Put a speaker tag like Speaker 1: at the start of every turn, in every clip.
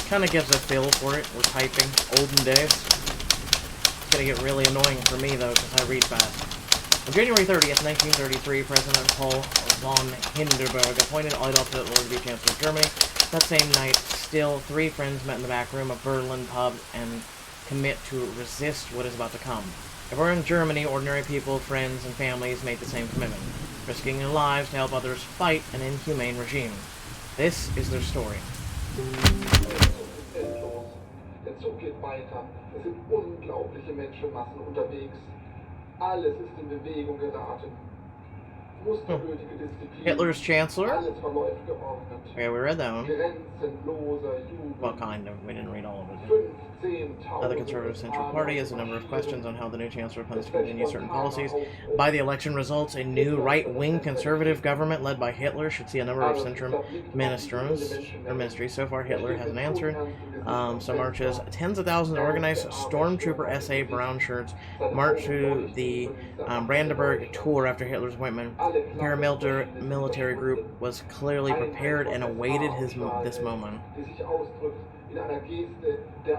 Speaker 1: Kind of gives a feel for it. We're typing. Olden days. It's going to get really annoying for me, though, because I read fast. On January 30th, 1933, President Paul von Hindenburg appointed Adolf Hitler to be Chancellor of Germany. That same night, still, 3 friends met in the back room of Berlin pub and commit to resist what is about to come. If we're in Germany, ordinary people, friends, and families made the same commitment, risking their lives to help others fight an inhumane regime. This is their story.
Speaker 2: Der Zug geht weiter. Es sind unglaubliche Menschenmassen unterwegs. Alles ist in Bewegung geraten. Mustergültige Disziplin.
Speaker 1: Hitler's Chancellor?
Speaker 2: Alles verläuft geordnet.
Speaker 1: Okay, we read that one.
Speaker 2: Grenzenloser Jubel.
Speaker 1: Well, kind of. We didn't read all of it. Now, the Conservative Central Party has a number of questions on how the new Chancellor plans to continue certain policies. By the election results, a new right-wing conservative government led by Hitler should see a number of central ministries. So far, Hitler hasn't answered. So marches. Tens of thousands of organized stormtrooper SA brown shirts march to the Brandenburg tour after Hitler's appointment. The paramilitary group was clearly prepared and awaited this moment.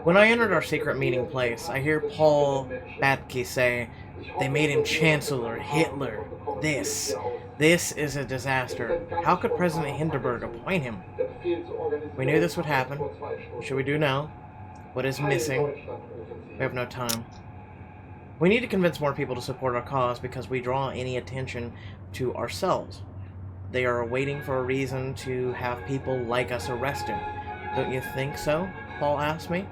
Speaker 1: When I entered our secret meeting place, I hear Paul Batke say, "They made him Chancellor, Hitler. This is a disaster. How could President Hindenburg appoint him?" We knew this would happen. What should we do now? What is missing? We have no time. We need to convince more people to support our cause because we draw any attention to ourselves. They are waiting for a reason to have people like us arrested. Don't you think so? Paul asked me.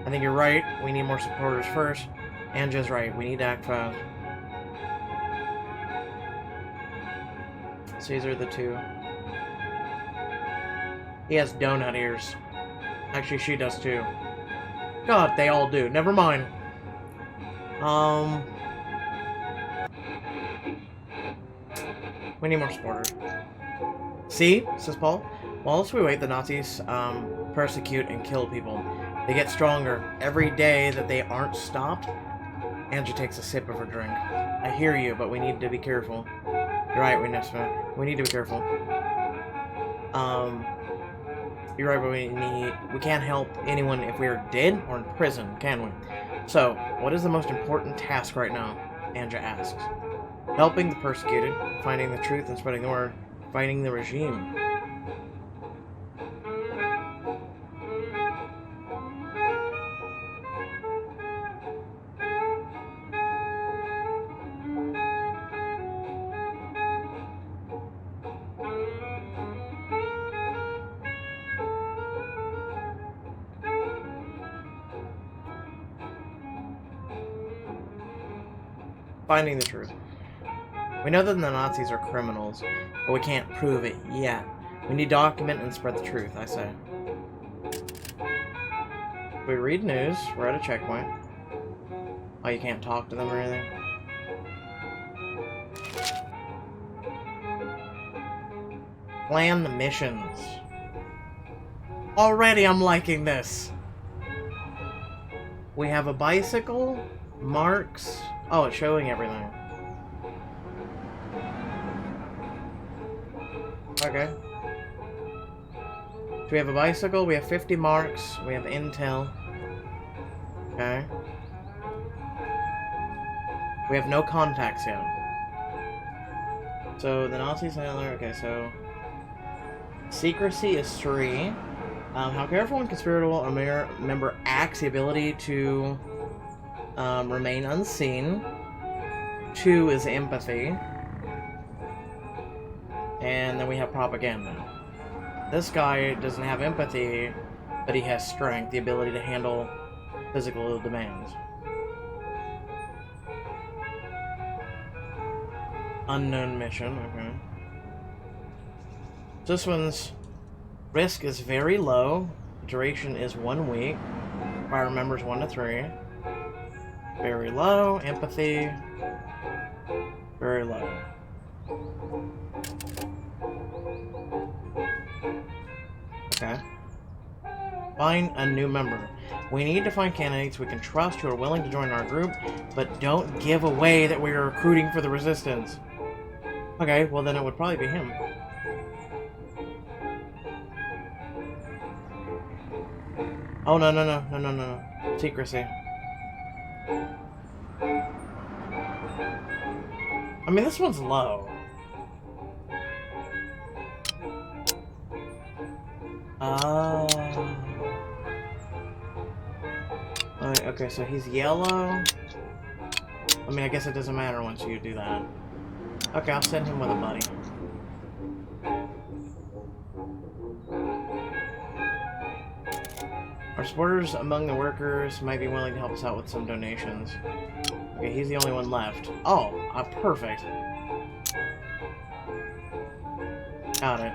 Speaker 1: I think you're right. We need more supporters first. Anja's right. We need to act fast. Caesar the 2. He has donut ears. Actually, she does too. God, they all do. Never mind. We need more supporters. See, says Paul. Whilst we wait, the Nazis persecute and kill people. They get stronger every day that they aren't stopped. Anja takes a sip of her drink. I hear you, but we need to be careful. You're right, we need to be careful. You're right, but we can't help anyone if we're dead or in prison, can we? So, what is the most important task right now? Anja asks. Helping the persecuted, finding the truth and spreading the word, fighting the regime. Finding the truth. We know that the Nazis are criminals, but we can't prove it yet. We need to document and spread the truth, I say. We read news. We're at a checkpoint. Oh, you can't talk to them or anything? Plan the missions. Already I'm liking this. We have a bicycle, marks. Oh, it's showing everything. Okay. So we have a bicycle, we have 50 marks, we have intel. Okay. We have no contacts yet. So the Nazis handler, okay, so secrecy is 3. How careful and conspiratorial a member acts, the ability to remain unseen. 2 is empathy. And then we have propaganda. This guy doesn't have empathy, but he has strength, the ability to handle physical demands. Unknown mission, okay. This one's risk is very low. Duration is 1 week. Fire members 1 to 3. Very low. Empathy. Very low. Okay. Find a new member. We need to find candidates we can trust who are willing to join our group, but don't give away that we are recruiting for the resistance. Okay, well then it would probably be him. Oh, no, no, no, no, no, no, no. Secrecy. I mean, this one's low. Oh. Okay, so he's yellow. I mean, I guess it doesn't matter once you do that. Okay, I'll send him with a buddy. Our supporters among the workers might be willing to help us out with some donations. Okay, he's the only one left. Oh, perfect. Got it.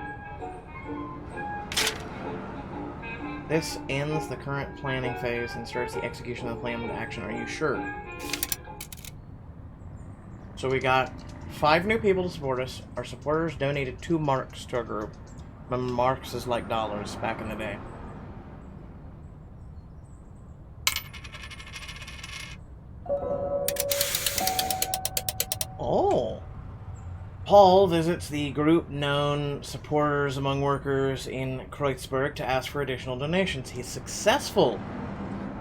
Speaker 1: This ends the current planning phase and starts the execution of the plan into action. Are you sure? So we got 5 new people to support us. Our supporters donated 2 marks to our group. Remember, marks is like dollars back in the day. Oh. Paul visits the group-known supporters among workers in Kreuzberg to ask for additional donations. He's successful.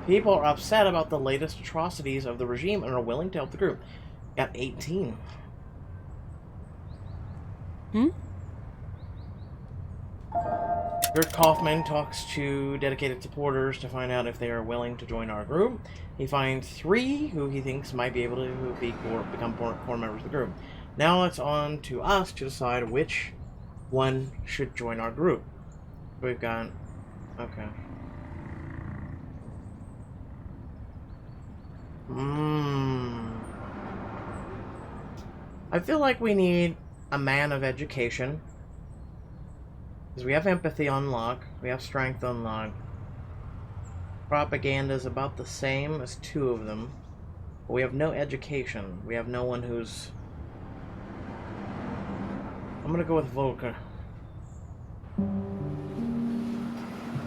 Speaker 1: People are upset about the latest atrocities of the regime and are willing to help the group. Got 18. Gert Kaufman talks to dedicated supporters to find out if they are willing to join our group. He finds 3 who he thinks might be able to become core members of the group. Now it's on to us to decide which one should join our group. We've got... okay. I feel like we need a man of education. Because we have empathy on lock. We have strength on lock. Propaganda is about the same as 2 of them. But we have no education. We have no one who's... I'm gonna go with Volker.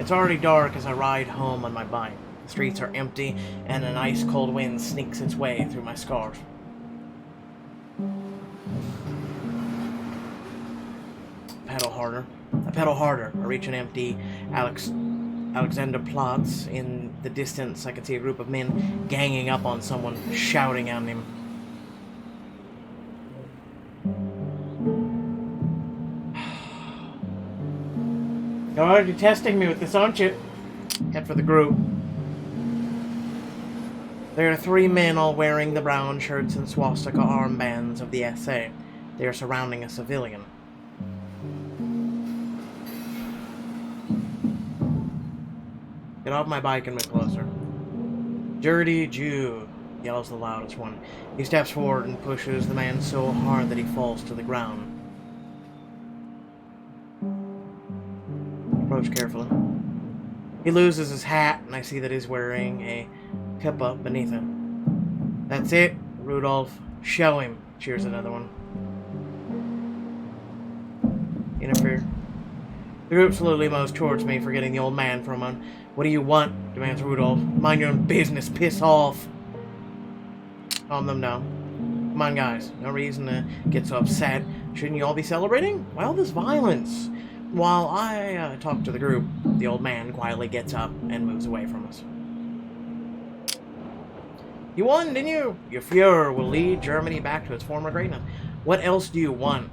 Speaker 1: It's already dark as I ride home on my bike. The streets are empty, and an ice-cold wind sneaks its way through my scarf. Pedal harder. I pedal harder. I reach an empty Alexanderplatz. In the distance, I can see a group of men ganging up on someone, shouting at him. You're already testing me with this, aren't you? Head for the group. There are 3 men all wearing the brown shirts and swastika armbands of the SA. They are surrounding a civilian. Get off my bike and move closer. Dirty Jew, yells the loudest one. He steps forward and pushes the man so hard that he falls to the ground. Approach carefully. He loses his hat, and I see that he's wearing a kippa beneath it. That's it, Rudolph. Show him, cheers another one. Interfere. The group slowly moves towards me, forgetting the old man for a moment. What do you want? Demands Rudolph. Mind your own business, piss off. Calm them down. Come on, guys. No reason to get so upset. Shouldn't you all be celebrating? Why all this violence? While I talk to the group, the old man quietly gets up and moves away from us. You won, didn't you? Your Fuhrer will lead Germany back to its former greatness. What else do you want?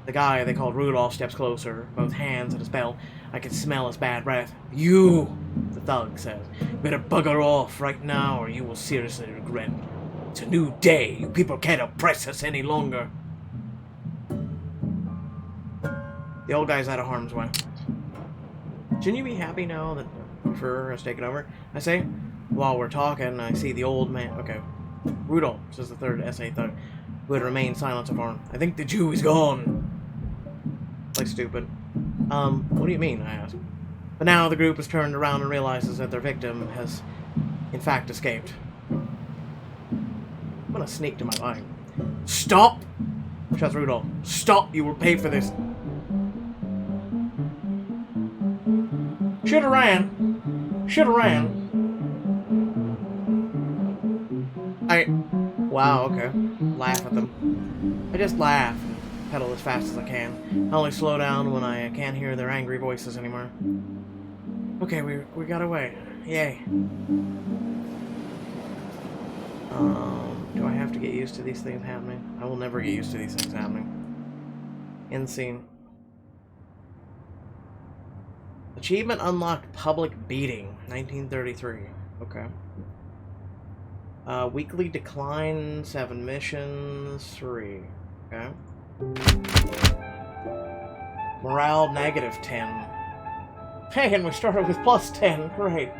Speaker 1: The guy they called Rudolph steps closer, both hands at his belt. I can smell his bad breath. You, the thug says, better bugger off right now or you will seriously regret it. It's a new day. You people can't oppress us any longer. The old guy's out of harm's way. Shouldn't you be happy now that the Fuhrer has taken over? I say. While we're talking, I see the old man. Okay. Rudolph, says the third SA thug, who had remained silent so far. I think the Jew is gone. Like stupid. What do you mean? I ask. But now the group has turned around and realizes that their victim has, in fact, escaped. I'm gonna sneak to my bike. Stop! Shouts Rudolph. Stop! You will pay for this. Shoulda ran. Shoulda ran. Wow, okay. Laugh at them. I just laugh and pedal as fast as I can. I only slow down when I can't hear their angry voices anymore. Okay, we got away. Yay. Do I have to get used to these things happening? I will never get used to these things happening. End scene. Achievement unlocked, public beating, 1933. Okay. Weekly decline, 7 missions, 3. Okay. Morale, -10. Hey, and we started with +10. Great.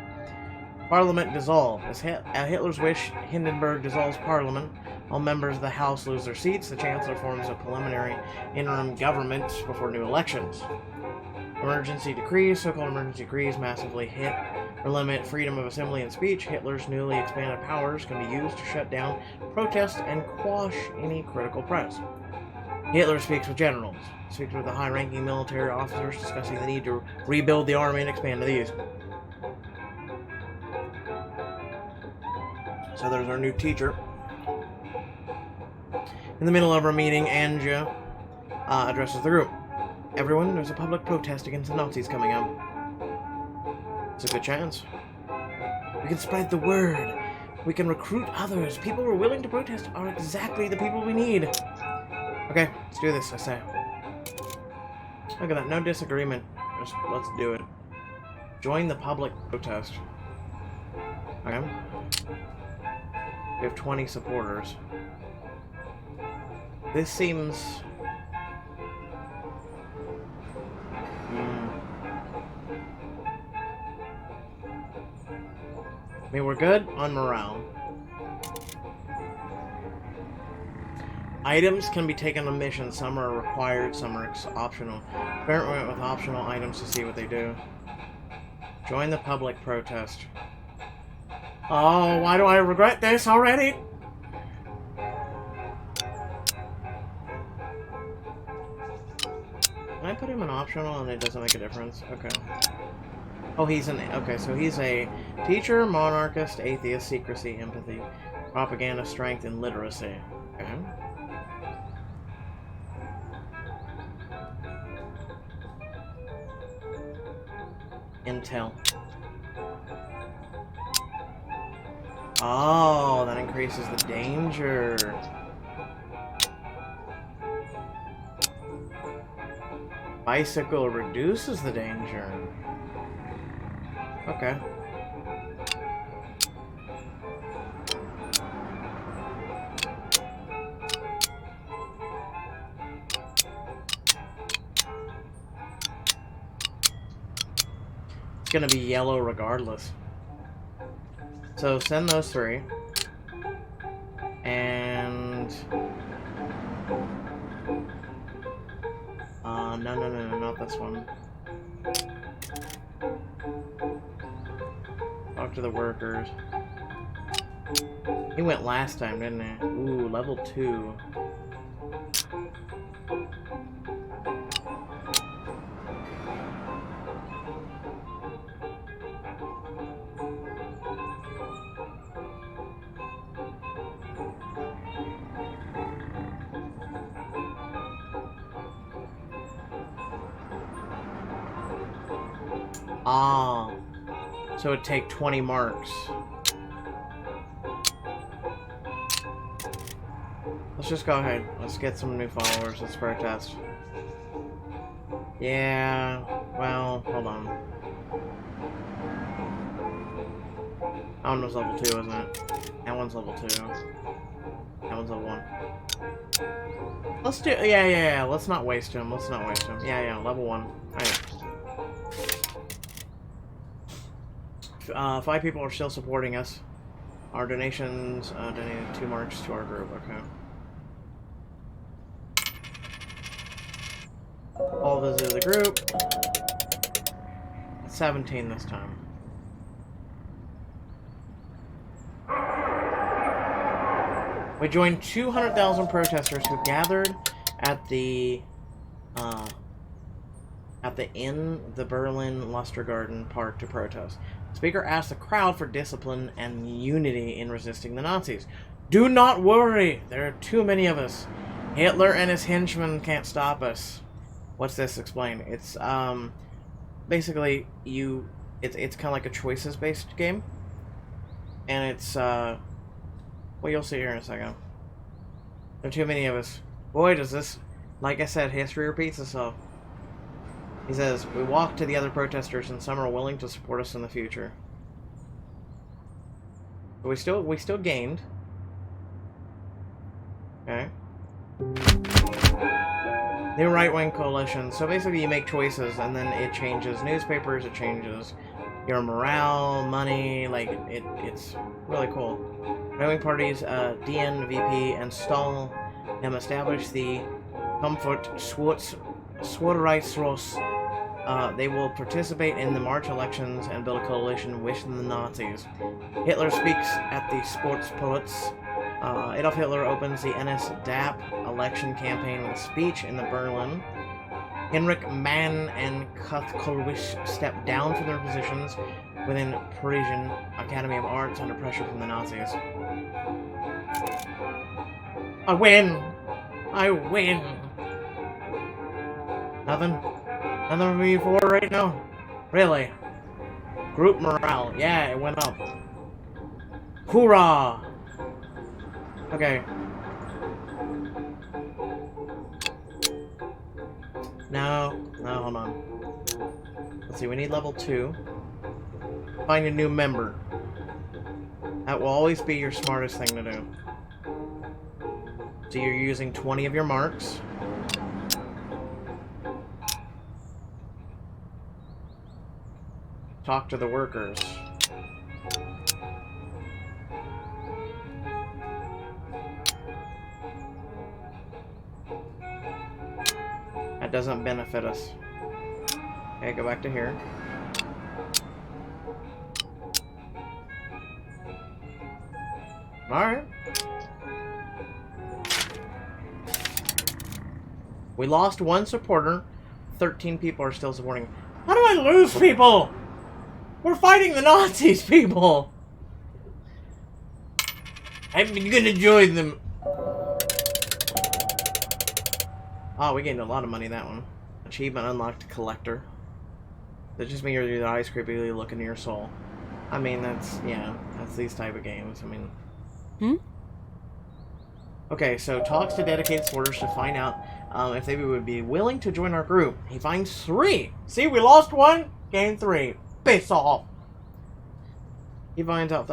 Speaker 1: Parliament dissolved. At Hitler's wish, Hindenburg dissolves Parliament. All members of the House lose their seats. The Chancellor forms a preliminary interim government before new elections. Emergency decrees. So-called emergency decrees massively hit or limit freedom of assembly and speech. Hitler's newly expanded powers can be used to shut down protests and quash any critical press. Hitler speaks with generals. Speaks with the high-ranking military officers, discussing the need to rebuild the army and expand to the east. So there's our new teacher. In the middle of our meeting, Anja addresses the group. Everyone, there's a public protest against the Nazis coming up. It's a good chance. We can spread the word. We can recruit others. People who are willing to protest are exactly the people we need. Okay, let's do this, I say. Look at that, no disagreement. Just let's do it. Join the public protest. Okay. We have 20 supporters. This seems... I mean, we're good on morale. Items can be taken on missions. Some are required, some are optional. Experiment with optional items to see what they do. Join the public protest. Oh, why do I regret this already? Can I put him in optional and it doesn't make a difference? Okay. Oh, he's an... Okay, so he's a teacher, monarchist, atheist, secrecy, empathy, propaganda, strength, and literacy. Okay. Intel. Oh, that increases the danger. Bicycle reduces the danger. Okay. It's gonna be yellow regardless. So send those 3. And... no, not this one. Talk to the workers. He went last time, didn't he? Ooh, level 2. Ah, so it'd take 20 marks. Let's just go ahead. Let's get some new followers. Let's protest. Yeah, well, hold on. That one was level 2, wasn't it? That one's level 2. That one's level 1. Let's do, yeah, let's not waste him. Let's not waste him. Yeah, level 1. Alright. 5 people are still supporting us. Our donations donated 2 marks to our group. Okay. All visited the group. 17 this time. We joined 200,000 protesters who gathered at the in the Berlin Lustergarten Park to protest. The speaker asked the crowd for discipline and unity in resisting the Nazis. Do not worry, there are too many of us. Hitler and his henchmen can't stop us. What's this? Explain. It's basically you It's kind of like a choices-based game. And it's, well, you'll see here in a second. There are too many of us. Boy, does this, like I said, history repeats itself. He says, we walk to the other protesters and some are willing to support us in the future. But we still gained. Okay. New right-wing coalition. So basically you make choices and then it changes newspapers, it changes your morale, money, like, it's really cool. Right-wing parties, DN, VP, and Stahl have established the Comfort Schwarz-Ros. They will participate in the March elections and build a coalition with the Nazis. Hitler speaks at the Sports Poets. Adolf Hitler opens the NSDAP election campaign with a speech in the Berlin. Henrik Mann and Kuth-Kollwich step down from their positions within Parisian Academy of Arts under pressure from the Nazis. I win! I win! Nothing? Nothing for you for right now? Really? Group morale. Yeah, it went up. Hoorah! Okay. No, hold on. Let's see, we need level 2. Find a new member. That will always be your smartest thing to do. So you're using 20 of your marks. Talk to the workers. That doesn't benefit us. Okay, go back to here. Alright. We lost one supporter. 13 people are still supporting. How do I lose people? We're fighting the Nazis, people! I'm gonna join them. Oh, we gained a lot of money that one. Achievement unlocked collector. That just means your eyes creepily look into your soul. I mean, that's, yeah, that's these type of games. I mean... Okay, so talks to dedicated supporters to find out if they would be willing to join our group. He finds 3! See, we lost 1, gained 3. Piss off! He finds out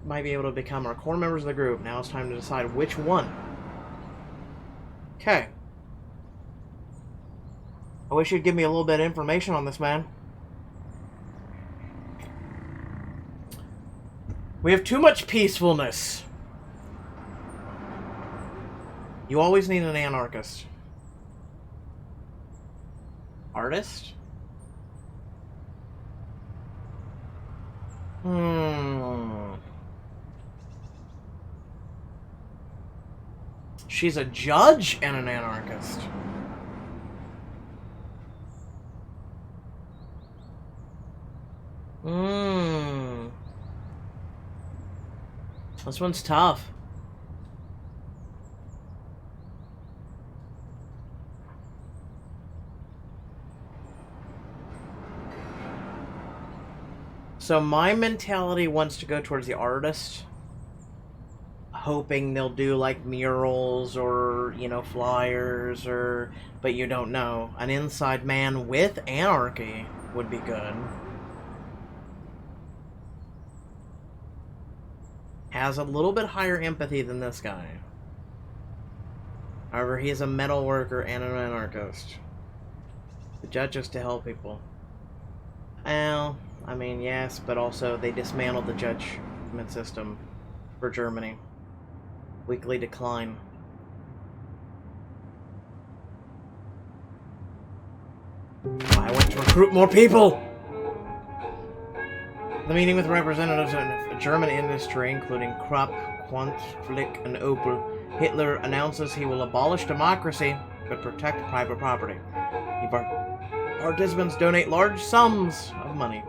Speaker 1: might be able to become our core members of the group. Now it's time to decide which one. Okay. I wish you'd give me a little bit of information on this man. We have too much peacefulness. You always need an anarchist. Artist? She's a judge and an anarchist. This one's tough. So my mentality wants to go towards the artist, hoping they'll do like murals or, you know, flyers or, but you don't know. An inside man with anarchy would be good. Has a little bit higher empathy than this guy. However, he is a metal worker and an anarchist. The judge is to help people. Well, I mean, yes, but also they dismantled the judgment system for Germany. Weekly decline. I went to recruit more people! The meeting with representatives of German industry, including Krupp, Quandt, Flick, and Opel, Hitler announces he will abolish democracy, but protect private property. Participants donate large sums of money.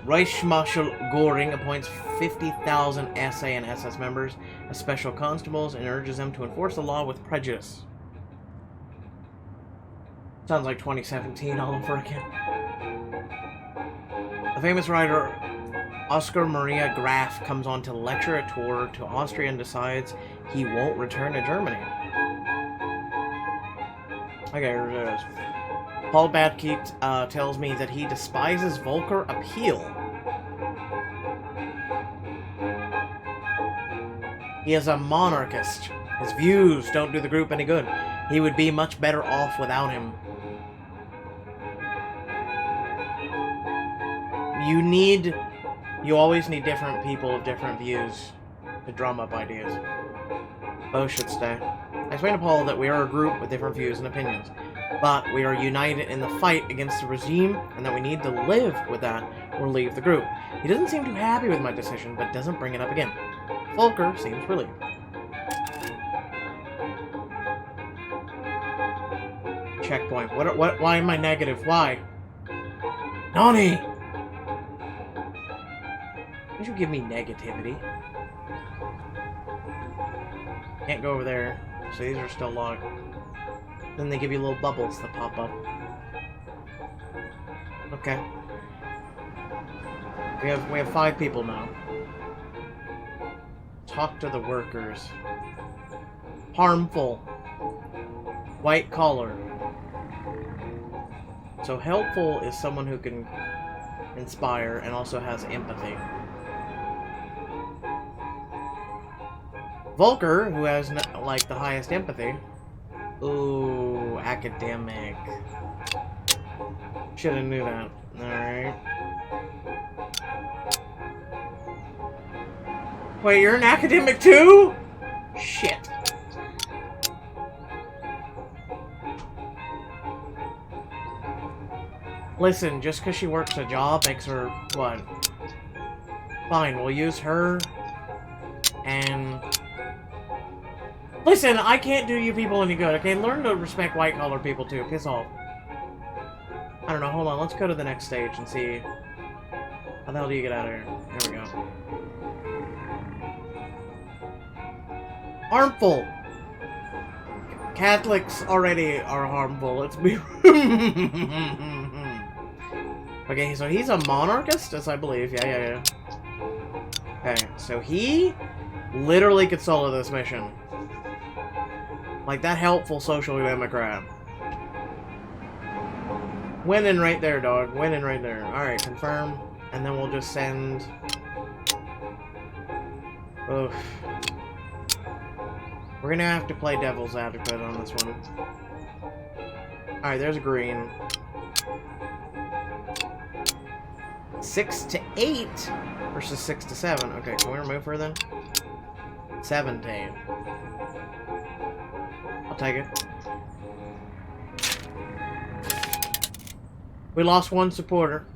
Speaker 1: Reich Marshal Göring appoints 50,000 SA and SS members as special constables and urges them to enforce the law with prejudice. Sounds like 2017 all over again. The famous writer Oscar Maria Graf comes on to lecture a tour to Austria and decides he won't return to Germany. Okay, here it is. Paul Badke tells me that he despises Volker appeal. He is a monarchist. His views don't do the group any good. He would be much better off without him. You always need different people with different views to drum up ideas. Both should stay. I explained to Paul that we are a group with different views and opinions, but we are united in the fight against the regime, and that we need to live with that or leave the group. He doesn't seem too happy with my decision, but doesn't bring it up again. Volker seems relieved. Checkpoint. Why am I negative? Why? Nani! Don't you give me negativity. Can't go over there. So these are still locked. Then they give you little bubbles that pop up. Okay. We have 5 people now. Talk to the workers. Harmful. White collar. So helpful is someone who can inspire and also has empathy. Volker, who has like the highest empathy. Ooh, academic. Should have knew that. Alright. Wait, you're an academic too? Shit. Listen, just because she works a job makes her what? Fine, we'll use her and... Listen, I can't do you people any good, okay? Learn to respect white-collar people, too. Piss off. I don't know, hold on. Let's go to the next stage and see... How the hell do you get out of here? There we go. Harmful! Catholics already are harmful. Let's be... Okay, so he's a monarchist, as I believe. Yeah. Okay, so he literally could solo this mission. Like that helpful social democrat. Winning right there, dog. Winning right there. Alright, confirm. And then we'll just send... Oof. We're gonna have to play devil's advocate on this one. Alright, there's green. 6 to 8 versus 6 to 7. Okay, can we remove her then? 17. I'll take it. We lost one supporter.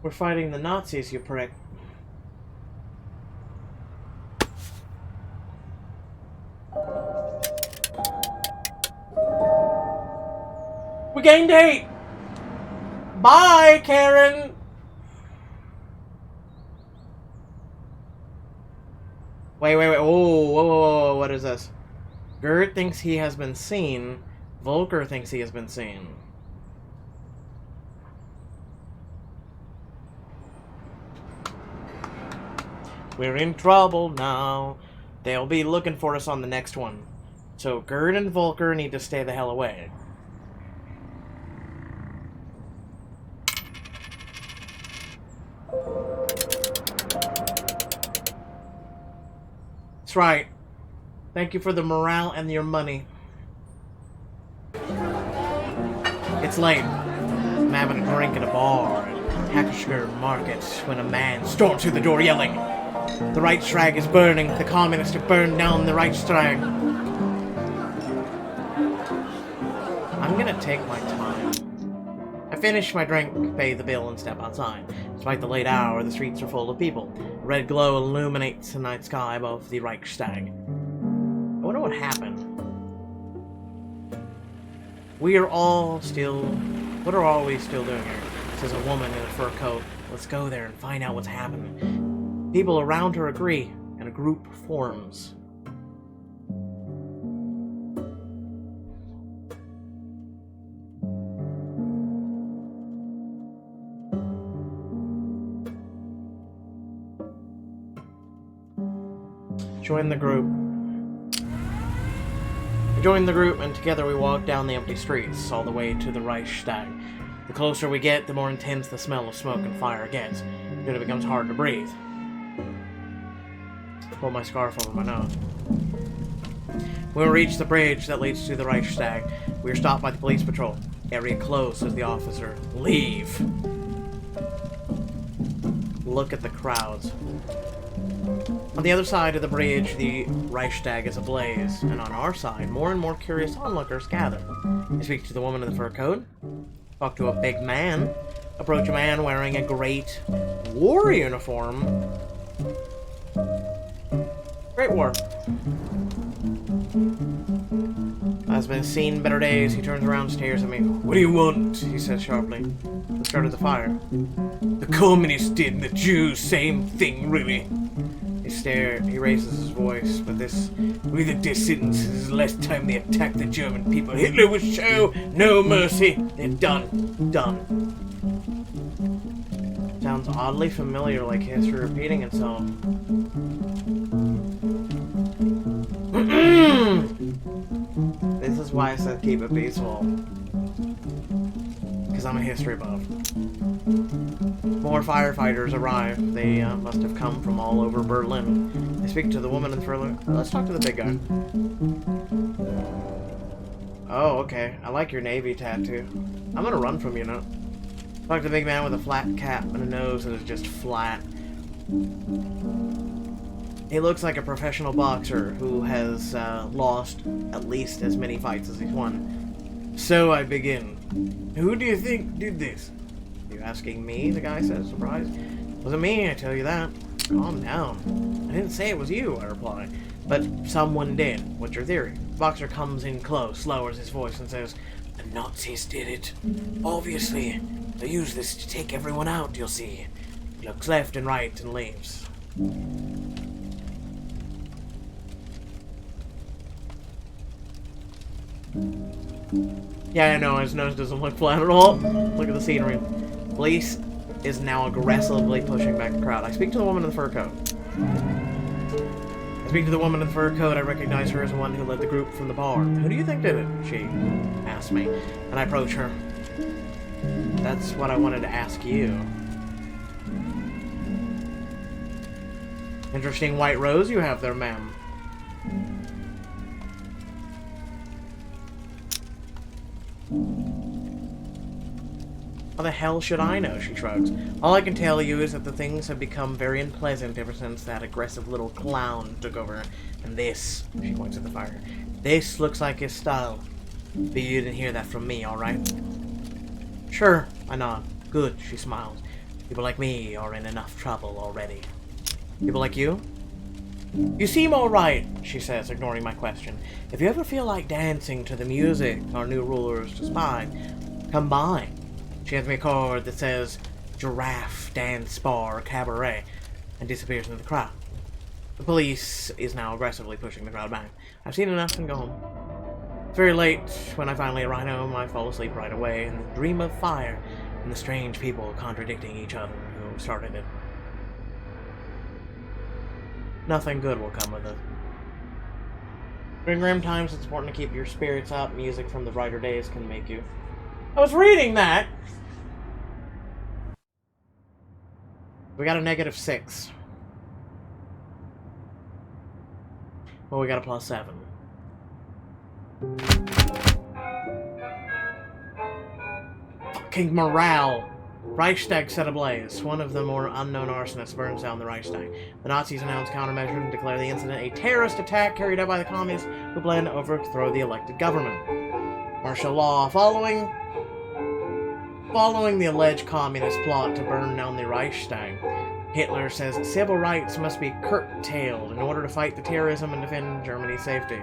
Speaker 1: We're fighting the Nazis, you prick. We gained 8! Bye, Karen! Wait. Oh, whoa, what is this? Gerd thinks he has been seen. Volker thinks he has been seen. We're in trouble now. They'll be looking for us on the next one. So Gerd and Volker need to stay the hell away. That's right. Thank you for the morale and your money. It's late. I'm having a drink at a bar at Hackescher Market when a man storms through the door yelling, "The Reichstag is burning. The communists have burned down the Reichstag." I'm gonna take my time. I finish my drink, pay the bill, and step outside. Despite the late hour, the streets are full of people. A red glow illuminates the night sky above the Reichstag. I wonder what happened. We are all still... What are we still doing here? Says a woman in a fur coat. Let's go there and find out what's happening. People around her agree, and a group forms. Join the group. We joined the group, and together we walked down the empty streets, all the way to the Reichstag. The closer we get, the more intense the smell of smoke and fire gets, until it becomes hard to breathe. Pull my scarf over my nose. When we reach the bridge that leads to the Reichstag, we are stopped by the police patrol. Area closed, says the officer. Leave! Look at the crowds. On the other side of the bridge, the Reichstag is ablaze, and on our side, more and more curious onlookers gather. I speak to the woman in the fur coat, talk to a big man, approach a man wearing a great war uniform. Great War. Has been seen better days. He turns around and stares at me. What do you want? He says sharply. Who started the fire? The communists did, and the Jews, same thing, really. He raises his voice, but with the dissidents, this is the last time they attack the German people. Hitler will show no mercy. They're done. Done. Sounds oddly familiar, like history repeating itself. This is why I said keep it peaceful. Because I'm a history buff. More firefighters arrive. They must have come from all over Berlin. I speak to the woman in the further. Let's talk to the big guy. Oh, okay. I like your navy tattoo. I'm gonna run from you now. Talk to the big man with a flat cap and a nose that is just flat. He looks like a professional boxer who has lost at least as many fights as he's won. So I begin. Who do you think did this? You asking me? The guy says, surprised. Wasn't me, I tell you that. Calm down. I didn't say it was you, I reply. But someone did. What's your theory? The boxer comes in close, lowers his voice, and says, the Nazis did it. Obviously. They use this to take everyone out, you'll see. He looks left and right and leaves. Yeah, I know, his nose doesn't look flat at all. Look at the scenery. Police is now aggressively pushing back the crowd. I speak to the woman in the fur coat. I recognize her as the one who led the group from the bar. Who do you think did it? She asked me. And I approach her. That's what I wanted to ask you. Interesting white rose you have there, ma'am. How the hell should I know? She shrugs. All I can tell you is that the things have become very unpleasant ever since that aggressive little clown took over. And this, she points at the fire, this looks like his style. But you didn't hear that from me, alright? Sure, I nod. Good, she smiles. People like me are in enough trouble already. People like you? You seem alright, she says, ignoring my question. If you ever feel like dancing to the music our new rulers despise, come by. She hands me a card that says Giraffe Dance Bar Cabaret and disappears into the crowd. The police is now aggressively pushing the crowd back. I've seen enough and go home. It's very late. When I finally arrive home, I fall asleep right away and dream of fire and the strange people contradicting each other who started it. Nothing good will come of it. During grim times, it's important to keep your spirits up. Music from the brighter days can make you... I was reading that! We got a -6. Well, we got a +7. Fucking morale! Reichstag set ablaze. One of the more unknown arsonists burns down the Reichstag. The Nazis announce countermeasures and declare the incident a terrorist attack carried out by the communists who plan to overthrow the elected government. Martial law following the alleged communist plot to burn down the Reichstag. Hitler says civil rights must be curtailed in order to fight the terrorism and defend Germany's safety.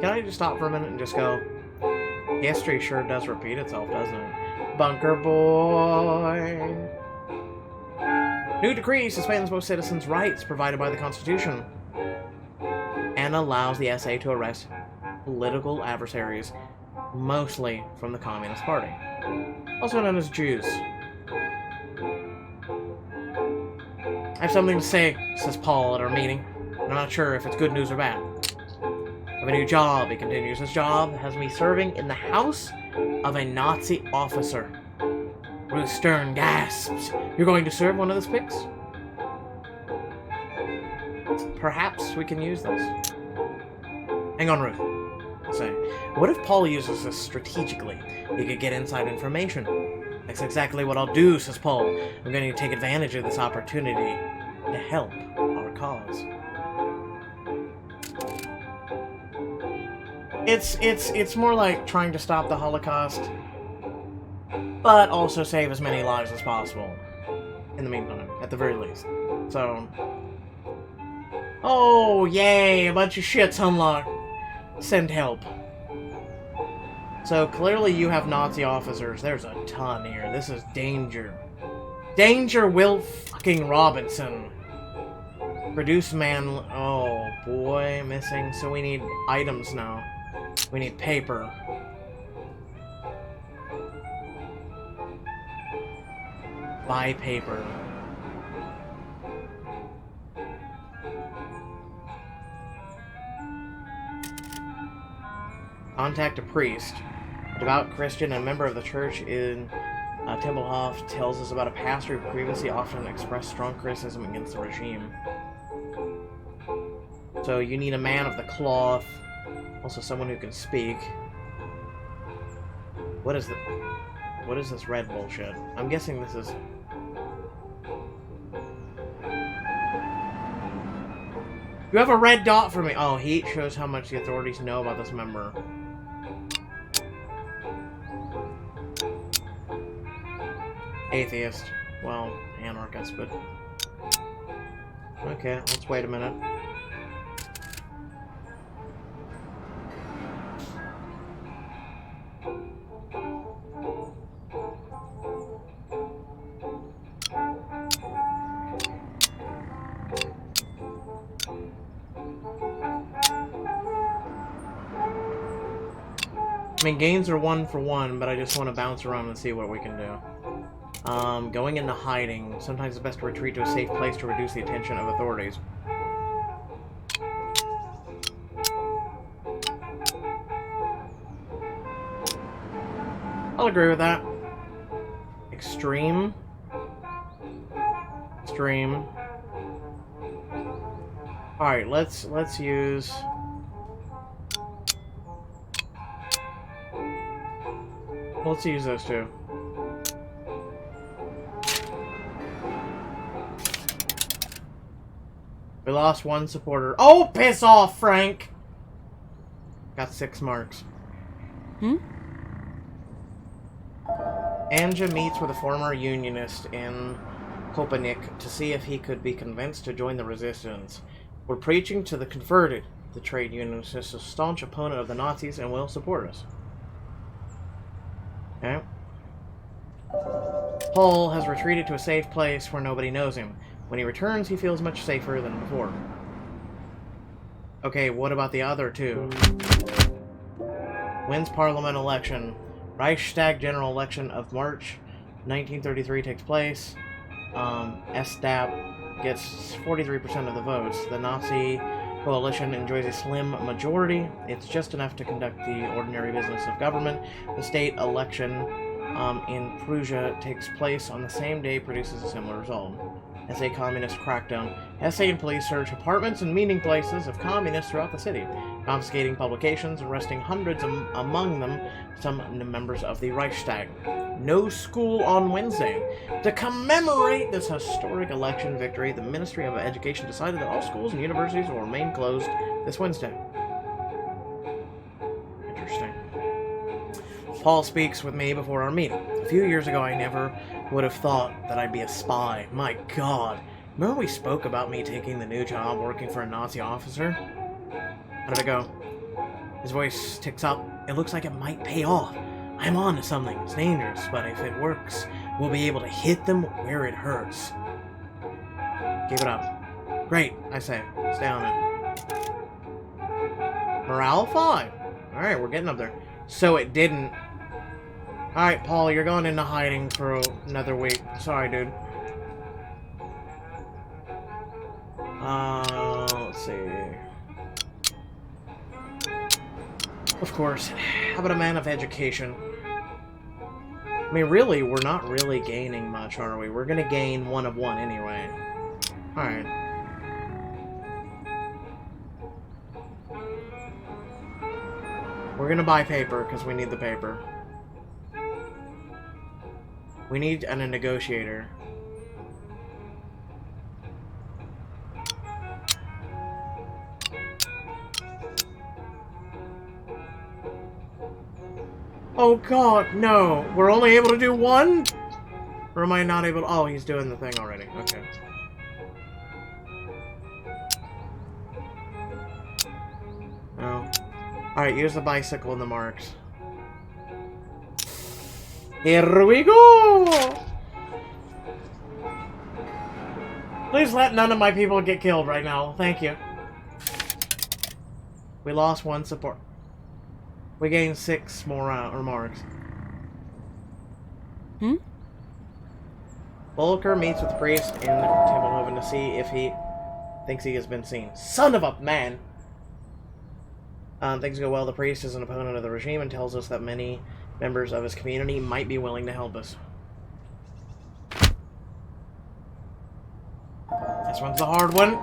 Speaker 1: Can I just stop for a minute and just go, history sure does repeat itself, doesn't it? Bunker boy. New decree suspends most citizens' rights provided by the Constitution and allows the SA to arrest political adversaries, mostly from the Communist Party, also known as Jews. have something to say, says Paul at our meeting. I'm not sure if it's good news or bad. I have a new job, he continues. This job has me serving in the house of a Nazi officer. Ruth Stern gasps. You're going to serve one of the pigs? Perhaps we can use this. Hang on, Ruth. I say. What if Paul uses this strategically? He could get inside information. That's exactly what I'll do, says Paul. I'm going to take advantage of this opportunity to help our cause. It's more like trying to stop the Holocaust, but also save as many lives as possible. In the meantime, at the very least. So, oh yay, a bunch of shit's unlocked. Send help. So clearly you have Nazi officers. There's a ton here. This is danger. Danger, Will fucking Robinson. Produce man. Oh boy, missing. So we need items now. We need paper. Buy paper. Contact a priest. A devout Christian and member of the church in Tempelhof tells us about a pastor who previously often expressed strong criticism against the regime. So you need a man of the cloth. Also someone who can speak. What is this red bullshit? I'm guessing this is... You have a red dot for me. Oh, heat shows how much the authorities know about this member. Atheist. Well, anarchist, but... Okay, let's wait a minute. I mean, gains are 1 for 1, but I just want to bounce around and see what we can do. Going into hiding. Sometimes it's best to retreat to a safe place to reduce the attention of authorities. I'll agree with that. Extreme. Extreme. Alright, let's use... Let's use those two. We lost 1 supporter. Oh, piss off, Frank! Got 6 marks. Anja meets with a former unionist in Kopanik to see if he could be convinced to join the resistance. We're preaching to the converted. The trade unionist is a staunch opponent of the Nazis and will support us. Okay. Paul has retreated to a safe place where nobody knows him. When he returns, he feels much safer than before. Okay, what about the other 2? Wins parliament election. Reichstag general election of March 1933 takes place. SDAP gets 43% of the votes. The Nazi coalition enjoys a slim majority. It's just enough to conduct the ordinary business of government. The state election in Prussia takes place on the same day, produces a similar result. SA communist crackdown. SA and police search apartments and meeting places of communists throughout the city, confiscating publications, arresting hundreds, among them some members of the Reichstag. No school on Wednesday. To commemorate this historic election victory, the Ministry of Education decided that all schools and universities will remain closed this Wednesday. Interesting. Paul speaks with me before our meeting. A few years ago, I never would have thought that I'd be a spy. My God. Remember we spoke about me taking the new job working for a Nazi officer? How did it go? His voice ticks up. It looks like it might pay off. I'm on to something. It's dangerous, but if it works, we'll be able to hit them where it hurts. Keep it up. Great, I say. Stay on it. Morale 5. Alright, we're getting up there. So it didn't... Alright, Paul, you're going into hiding for another week. Sorry, dude. Let's see. Of course. How about a man of education? I mean, really, we're not really gaining much, are we? We're gonna gain 1 of 1 anyway. Alright. We're gonna buy paper, because we need the paper. We need a negotiator. Oh god, no! We're only able to do 1? Or am I not able to... Oh, he's doing the thing already. Okay. Oh. Alright, use the bicycle and the marks. Here we go! Please let none of my people get killed right now. Thank you. We lost 1 support. We gained 6 more remarks.
Speaker 3: Hmm?
Speaker 1: Volker meets with the priest in Tempelhoven to see if he thinks he has been seen. Son of a man! Things go well. The priest is an opponent of the regime and tells us that many members of his community might be willing to help us. This one's the hard one.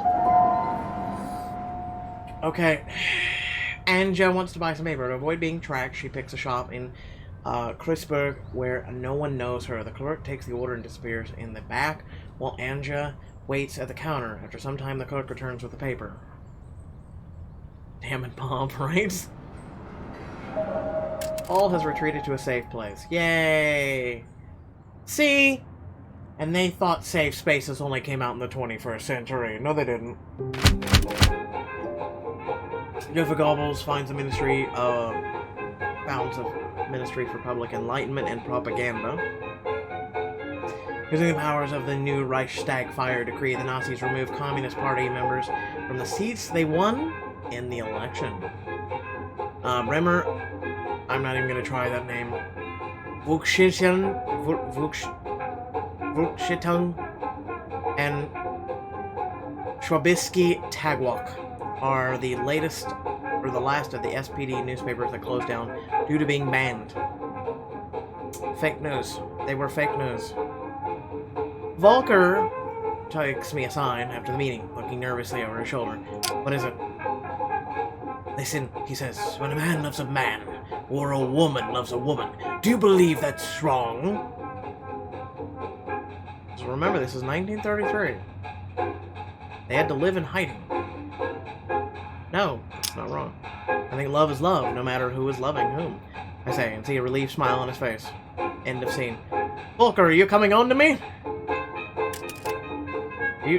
Speaker 1: Okay. Anja wants to buy some paper. To avoid being tracked, she picks a shop in Kreuzberg where no one knows her. The clerk takes the order and disappears in the back, while Anja waits at the counter. After some time, the clerk returns with the paper. Damn it, Bob, right? All has retreated to a safe place. Yay! See? And they thought safe spaces only came out in the 21st century. No, they didn't. Joffa Gobbles finds a ministry founds of Ministry for Public Enlightenment and Propaganda. Using the powers of the new Reichstag fire decree, the Nazis removed Communist Party members from the seats they won in the election. Bremer, I'm not even going to try that name. Vukshitung and Schwabisky Tagwalk are the latest, or the last of the SPD newspapers that closed down due to being banned. Fake news. They were fake news. Volker takes me aside after the meeting, looking nervously over his shoulder. What is it? Listen, he says, when a man loves a man, or a woman loves a woman, do you believe that's wrong? So remember, this is 1933. They had to live in hiding. No, it's not wrong. I think love is love, no matter who is loving whom. I say, and see a relieved smile on his face. End of scene. Volker, are you coming on to me? Are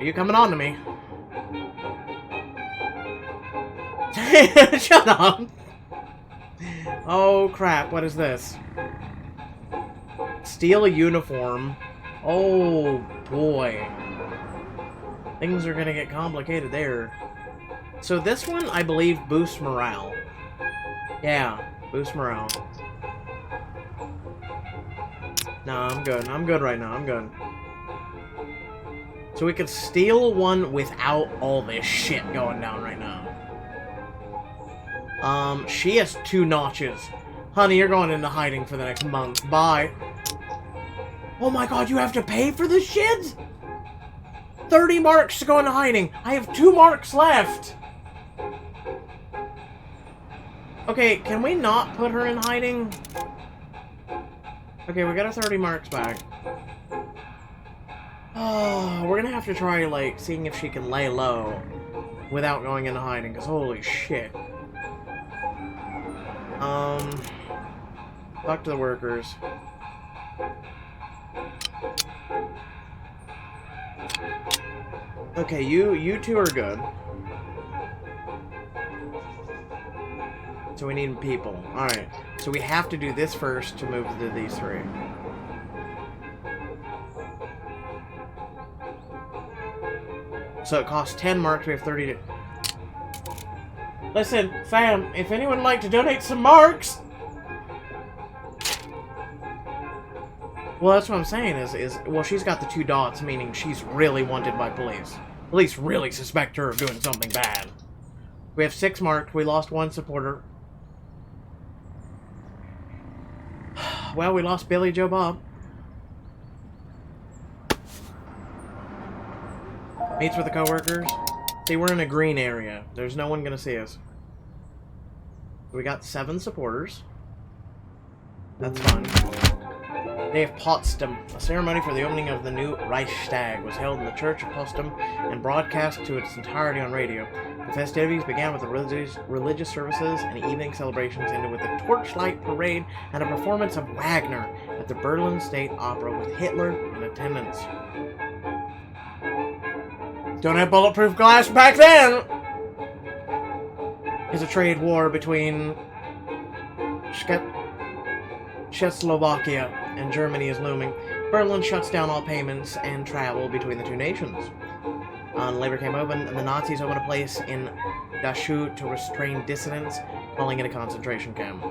Speaker 1: you coming on to me? Shut up! Oh crap, what is this? Steal a uniform. Oh boy. Things are gonna get complicated there. So this one, I believe, boosts morale. Yeah, boosts morale. Nah, I'm good. I'm good right now. I'm good. So we could steal one without all this shit going down right now. She has 2 notches. Honey, you're going into hiding for the next month. Bye. Oh my god, you have to pay for this shit? 30 marks to go into hiding. I have 2 marks left. Okay, can we not put her in hiding? Okay, we got our 30 marks back. Oh, we're gonna have to try, like, seeing if she can lay low without going into hiding, because holy shit. Talk to the workers. Okay, you 2 are good. So we need people. Alright. So we have to do this first to move to these 3. So it costs 10 marks, we have 30 to... Listen, fam, if anyone would like to donate some marks... Well, that's what I'm saying, is well, she's got the 2 dots, meaning she's really wanted by police. At least really suspect her of doing something bad. We have 6 marked. We lost 1 supporter. Well, we lost Billy Joe Bob. Meets with the coworkers. See, we're in a green area. There's no one gonna see us. We got 7 supporters. That's fun. Day of Potsdam. A ceremony for the opening of the new Reichstag was held in the Church of Potsdam and broadcast to its entirety on radio. The festivities began with the religious services and evening celebrations, ended with a torchlight parade and a performance of Wagner at the Berlin State Opera with Hitler in attendance. Don't have bulletproof glass back then! Is a trade war between Czechoslovakia and Germany is looming. Berlin shuts down all payments and travel between the two nations. Labor came open, and the Nazis opened a place in Dachau to restrain dissidents, calling it a concentration camp.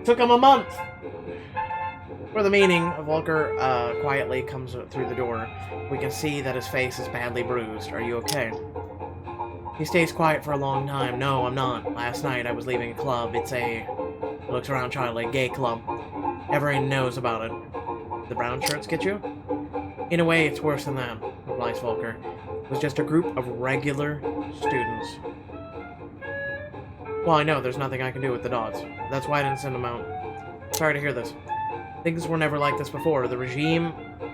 Speaker 1: Took him a month! For the meeting, Volker quietly comes through the door. We can see that his face is badly bruised. Are you okay? He stays quiet for a long time. No, I'm not. Last night I was leaving a club. It's a... looks around Charlie, gay club. Everyone knows about it. The brown shirts get you? In a way, it's worse than that, replies Volker. It was just a group of regular students. Well, I know, there's nothing I can do with the dots. That's why I didn't send them out. Sorry to hear this. Things were never like this before. The regime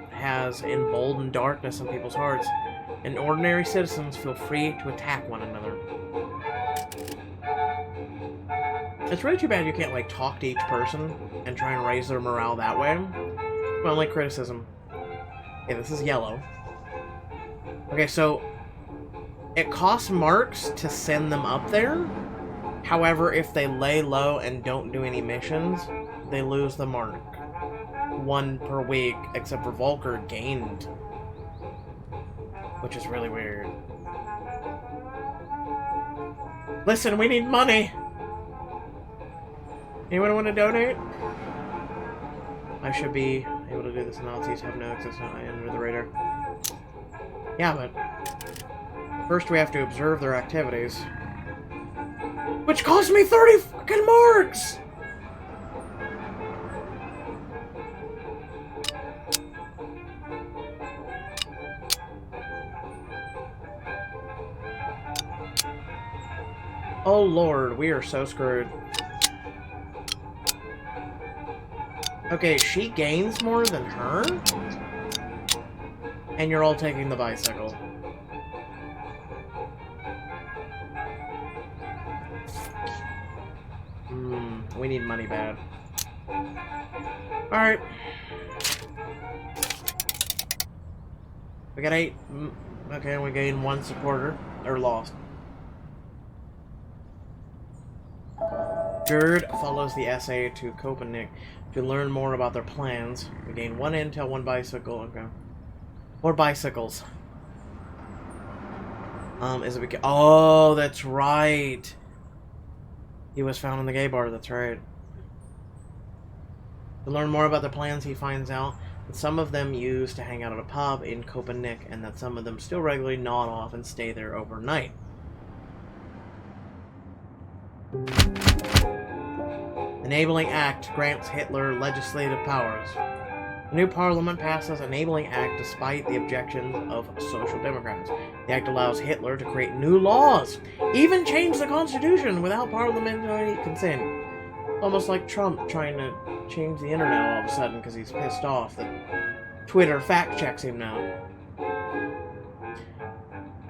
Speaker 1: has emboldened darkness in people's hearts, and ordinary citizens feel free to attack one another. It's really too bad you can't, like, talk to each person and try and raise their morale that way. Well, like criticism. Okay, this is yellow. Okay, so it costs marks to send them up there. However, if they lay low and don't do any missions, they lose the mark. 1 per week, except for Volker gained. Which is really weird. Listen, we need money! Anyone want to donate? I should be able to do this. Nazis have no access under the radar. Yeah, but first we have to observe their activities. Which cost me 30 fucking marks! Oh lord, we are so screwed. Okay, she gains more than her? And you're all taking the bicycle. We need money bad. Alright. We got 8. Okay, we gained 1 supporter. Or lost. Gerd follows the essay to Copenhagen to learn more about their plans. We gain 1 intel, 1 bicycle. Okay. More bicycles. Is it because... Oh, that's right. He was found in the gay bar, that's right. To learn more about their plans, he finds out that some of them used to hang out at a pub in Copenhagen, and that some of them still regularly nod off and stay there overnight. Enabling Act grants Hitler legislative powers. The new parliament passes Enabling Act despite the objections of Social Democrats. The act allows Hitler to create new laws, even change the constitution without parliamentary consent. Almost like Trump trying to change the internet all of a sudden because he's pissed off that Twitter fact-checks him now.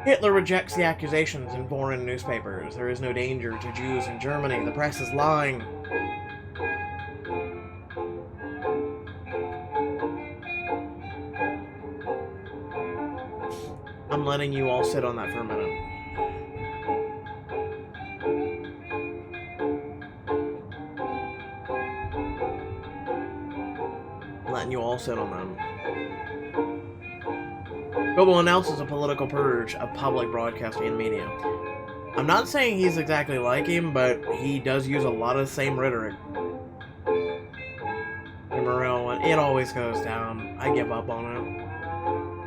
Speaker 1: Hitler rejects the accusations in foreign newspapers. There is no danger to Jews in Germany. The press is lying. I'm letting you all sit on that for a minute. I'm letting you all sit on that. Goebbels announces a political purge of public broadcasting and media. I'm not saying he's exactly like him, but he does use a lot of the same rhetoric. The Morel one, it always goes down. I give up on it.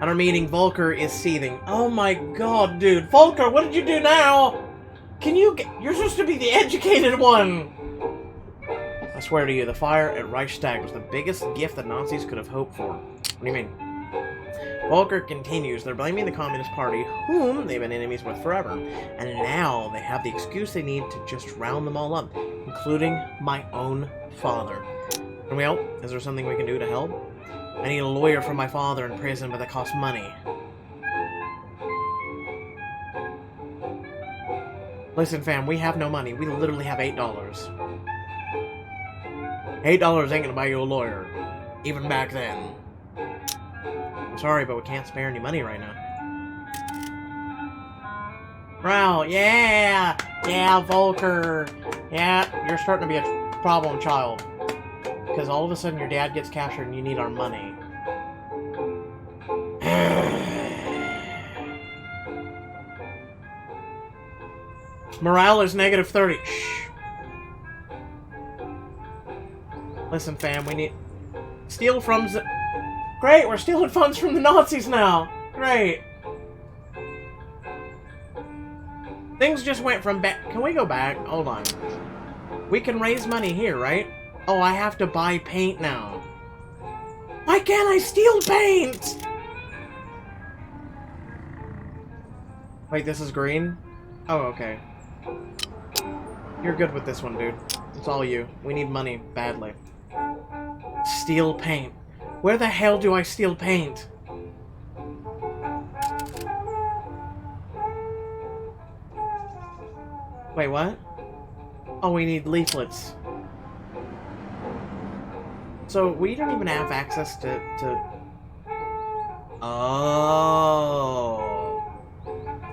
Speaker 1: At our meeting, Volker is seething. Oh my god, dude. Volker, what did you do now? You're supposed to be the educated one! I swear to you, the fire at Reichstag was the biggest gift the Nazis could have hoped for. What do you mean? Volker continues. They're blaming the Communist Party, whom they've been enemies with forever. And now they have the excuse they need to just round them all up, including my own father. Can we help? Is there something we can do to help? I need a lawyer for my father in prison, but that costs money. Listen, fam, we have no money. We literally have $8. $8 ain't gonna buy you a lawyer. Even back then. I'm sorry, but we can't spare any money right now. Bro, yeah! Yeah, Volker! Yeah, you're starting to be a problem child. Because all of a sudden your dad gets captured and you need our money. Morale is negative 30. Shh. Listen, fam, we need... Steal from... Great, we're stealing funds from the Nazis now! Great! Things just went from back... Can we go back? Hold on. We can raise money here, right? Oh, I have to buy paint now. Why can't I steal paint? Wait, this is green? Oh, okay. You're good with this one, dude. It's all you. We need money, badly. Steal paint. Where the hell do I steal paint? Wait, what? Oh, we need leaflets. So, we don't even have access to... Oh.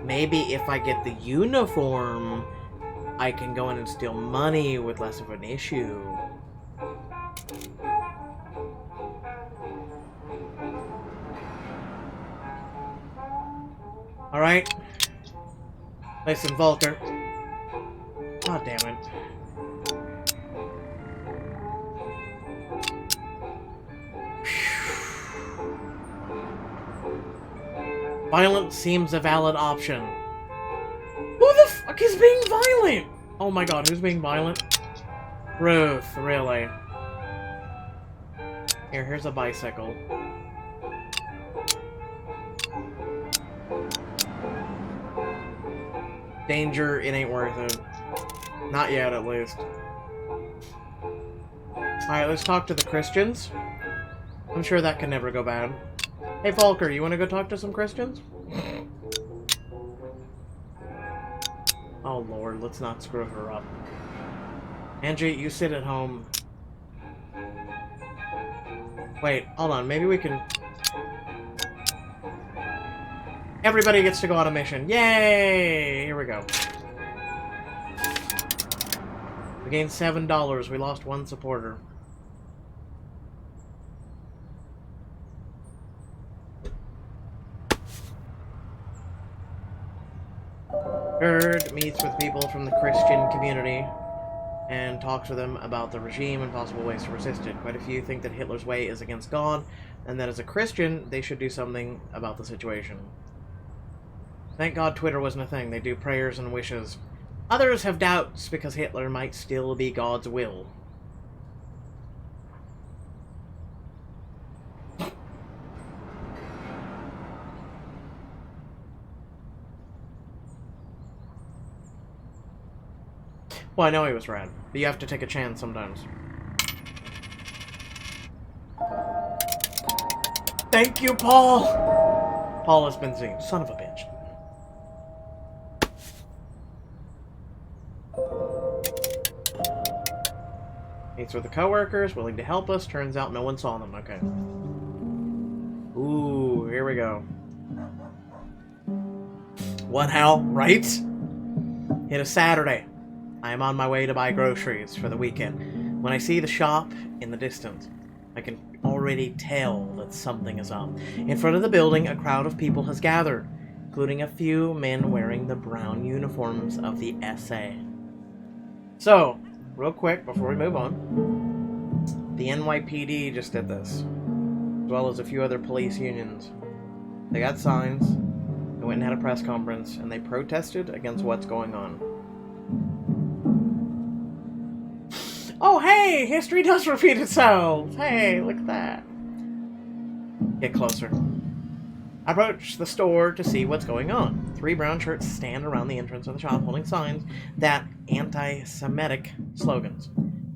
Speaker 1: Maybe if I get the uniform, I can go in and steal money with less of an issue. Alright. Listen, Volker. God damn it. Violence seems a valid option. Who the fuck is being violent? Oh my god, who's being violent? Ruth, really? Here's a bicycle. Danger, it ain't worth it. Not yet, at least. Alright, let's talk to the Christians. I'm sure that can never go bad. Hey, Volker, you want to go talk to some Christians? Oh, Lord, let's not screw her up. Angie, you sit at home. Wait, hold on, maybe we can... Everybody gets to go on a mission. Yay! Here we go. We gained $7. We lost one supporter. Herd meets with people from the Christian community and talks with them about the regime and possible ways to resist it. Quite a few think that Hitler's way is against God, and that as a Christian, they should do something about the situation. Thank God Twitter wasn't a thing. They do prayers and wishes. Others have doubts because Hitler might still be God's will. Well, I know he was rad, but you have to take a chance sometimes. Thank you, Paul! Paul has been seen. Son of a bitch. Meets with the coworkers, willing to help us. Turns out no one saw them. Okay. Ooh, here we go. What hell, right? It is Saturday. I am on my way to buy groceries for the weekend. When I see the shop in the distance, I can already tell that something is up. In front of the building, a crowd of people has gathered, including a few men wearing the brown uniforms of the SA. So, real quick, before we move on, the NYPD just did this, as well as a few other police unions. They got signs. They went and had a press conference, and they protested against what's going on. Oh, hey! History does repeat itself! Hey, look at that. Get closer. I approach the store to see what's going on. 3 brown shirts stand around the entrance of the shop holding signs that anti-Semitic slogans.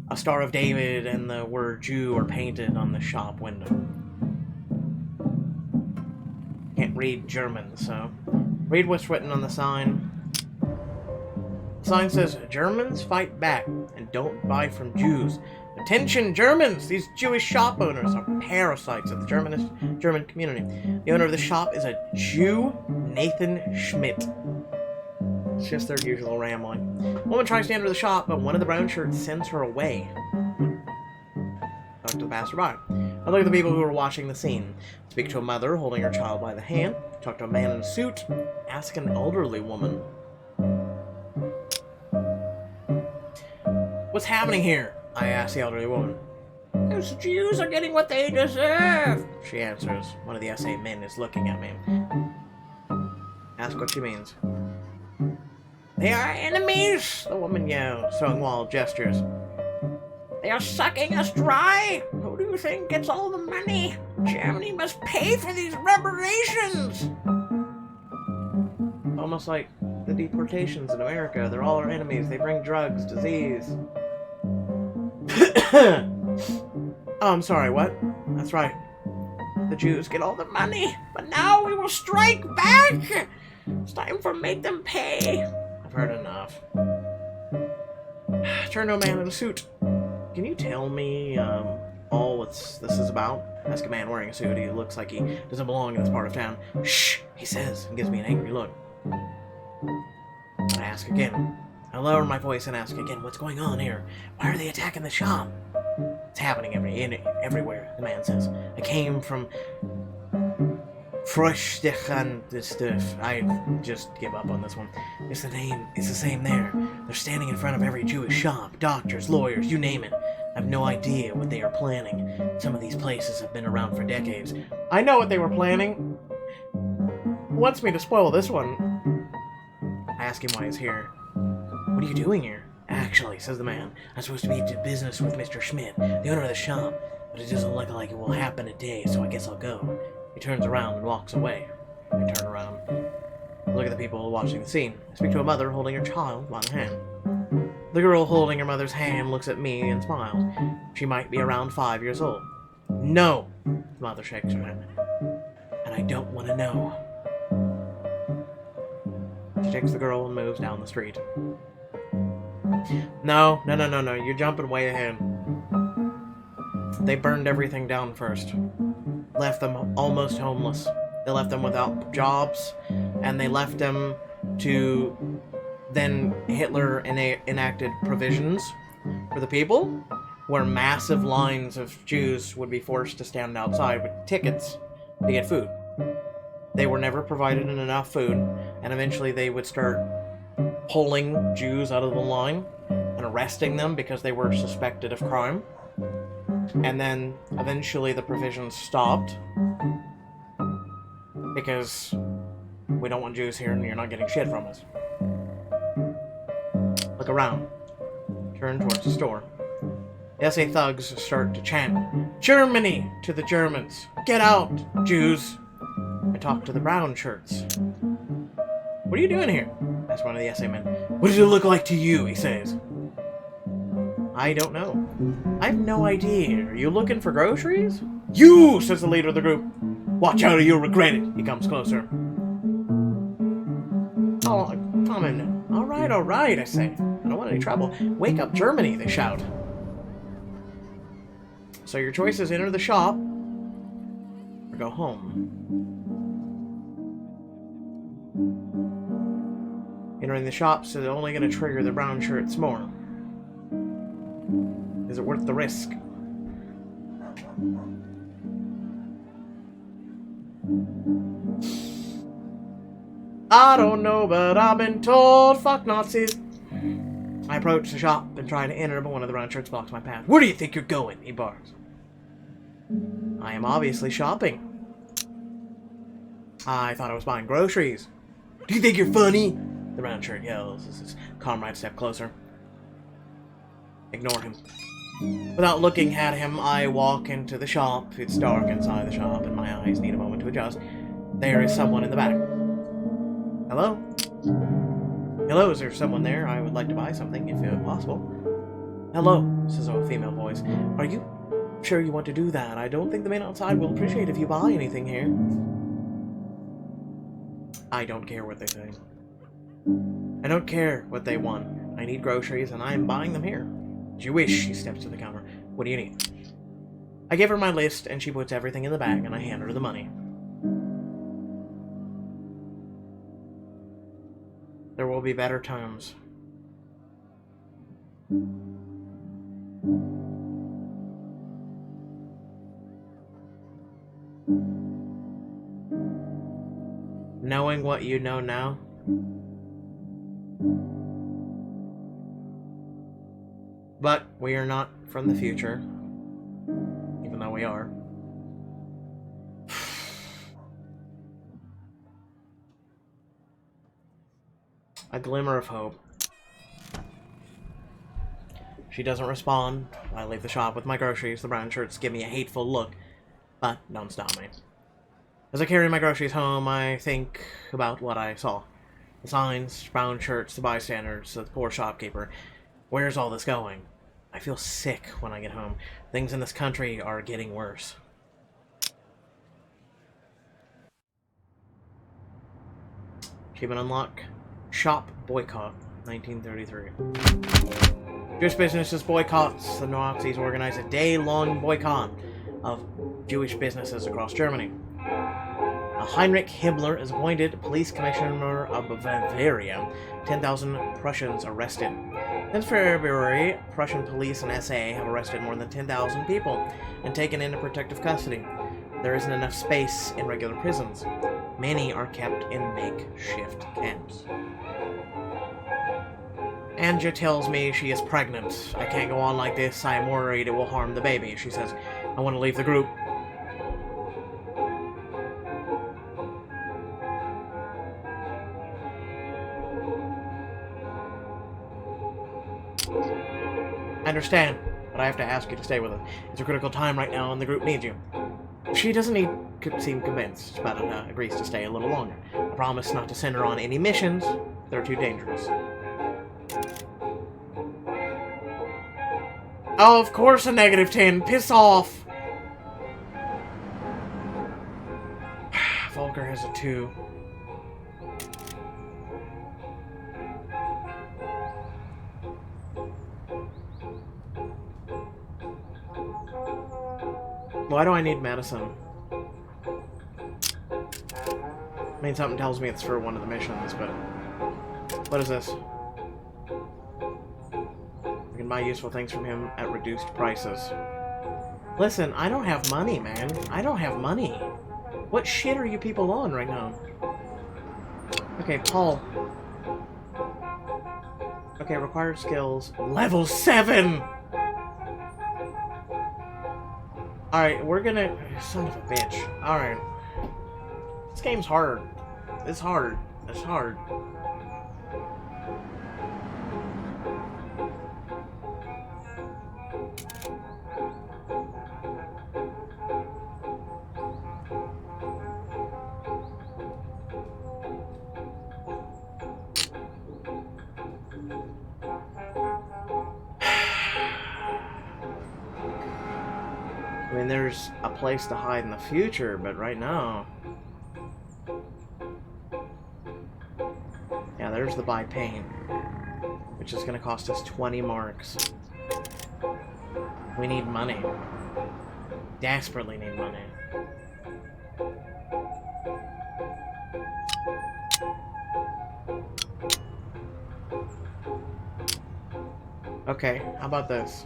Speaker 1: A Star of David and the word Jew are painted on the shop window. Can't read German, so read what's written on the sign. The sign says, Germans fight back and don't buy from Jews. Attention, Germans! These Jewish shop owners are parasites of the German community. The owner of the shop is a Jew, Nathan Schmidt. It's just their usual rambling. A woman tries to enter the shop, but one of the brown shirts sends her away. Talk to the passerby. I look at the people who are watching the scene. Speak to a mother holding her child by the hand. Talk to a man in a suit. Ask an elderly woman. What's happening here? I ask the elderly woman. Those Jews are getting what they deserve, she answers. One of the SA men is looking at me. Ask what she means. They are enemies, the woman yells, showing wild gestures. They are sucking us dry. Who do you think gets all the money? Germany must pay for these reparations. Almost like the deportations in America. They're all our enemies. They bring drugs, disease. Oh, I'm sorry, what? That's right. The Jews get all the money, but now we will strike back. It's time for make them pay. I've heard enough. Turn to a man in a suit. Can you tell me, all what this is about? Ask a man wearing a suit. He looks like he doesn't belong in this part of town. Shh, he says, and gives me an angry look. I ask again. I lower my voice and ask again, what's going on here? Why are they attacking the shop? It's happening everywhere, the man says. I came from Fröschdechan. I just give up on this one. It's the same there. They're standing in front of every Jewish shop. Doctors, lawyers, you name it. I have no idea what they are planning. Some of these places have been around for decades. I know what they were planning. Who wants me to spoil this one? I ask him why he's here. What are you doing here? Actually, says the man, I'm supposed to be to business with Mr. Schmidt, the owner of the shop, but it doesn't look like it will happen today, so I guess I'll go. He turns around and walks away. I turn around. Look at the people watching the scene. I speak to a mother holding her child by the hand. The girl holding her mother's hand looks at me and smiles. She might be around 5 years old. No! The mother shakes her head. And I don't want to know. She takes the girl and moves down the street. No, you're jumping way ahead. They burned everything down first. Left them almost homeless. They left them without jobs, and they left them to... Then Hitler enacted provisions for the people, where massive lines of Jews would be forced to stand outside with tickets to get food. They were never provided enough food, and eventually they would start pulling Jews out of the line and arresting them because they were suspected of crime. And then eventually the provisions stopped because we don't want Jews here and you're not getting shit from us. Look around. Turn towards the store. The SA thugs start to chant, Germany, to the Germans. Get out, Jews. I talk to the brown shirts. What are you doing here? Asks one of the SA men. What does it look like to you? He says. I don't know. I have no idea. Are you looking for groceries? You, says the leader of the group. Watch out or you'll regret it. He comes closer. Oh, come in. All right, I say. I don't want any trouble. Wake up Germany, they shout. So your choice is enter the shop or go home. Entering the shops is only going to trigger the brown shirts more. Is it worth the risk? I don't know, but I've been told, fuck Nazis. I approach the shop and try to enter, but one of the brown shirts blocks my path. Where do you think you're going? He barks. I am obviously shopping. I thought I was buying groceries. Do you think you're funny? The brown shirt yells as his comrade steps closer. Ignore him. Without looking at him, I walk into the shop. It's dark inside the shop, and my eyes need a moment to adjust. There is someone in the back. Hello? Hello, is there someone there? I would like to buy something, if possible. Hello, says a female voice. Are you sure you want to do that? I don't think the man outside will appreciate if you buy anything here. I don't care what they say. I don't care what they want. I need groceries, and I am buying them here. As you wish, she steps to the counter. What do you need? I give her my list, and she puts everything in the bag, and I hand her the money. There will be better times. Knowing what you know now, but we are not from the future, even though we are. A glimmer of hope. She doesn't respond. I leave the shop with my groceries. The brown shirts give me a hateful look, but don't stop me. As I carry my groceries home, I think about what I saw. The signs, brown shirts, the bystanders, the poor shopkeeper. Where's all this going? I feel sick when I get home. Things in this country are getting worse. Achievement unlock. Shop boycott. 1933. Jewish businesses boycotts. The Nazis organize a day-long boycott of Jewish businesses across Germany. Heinrich Himmler is appointed police commissioner of Bavaria. 10,000 Prussians arrested. Since February, Prussian police and SA have arrested more than 10,000 people and taken into protective custody. There isn't enough space in regular prisons. Many are kept in makeshift camps. Anja tells me she is pregnant. I can't go on like this. I am worried it will harm the baby. She says, I want to leave the group. I understand, but I have to ask you to stay with us. It's a critical time right now, and the group needs you. She doesn't seem convinced, but agrees to stay a little longer. I promise not to send her on any missions. They're too dangerous. Oh, of course a -10. Piss off! Volker has a 2. Why do I need medicine? I mean, something tells me it's for one of the missions, but... What is this? I can buy useful things from him at reduced prices. Listen, I don't have money, man. I don't have money. What shit are you people on right now? Okay, Paul. Okay, required skills. Level 7! Alright, we're gonna... Son of a bitch. Alright. This game's hard. It's hard. It's hard. I mean, there's a place to hide in the future, but right now... Yeah, there's the buy paint, which is going to cost us 20 marks. We need money. Desperately need money. Okay, how about this?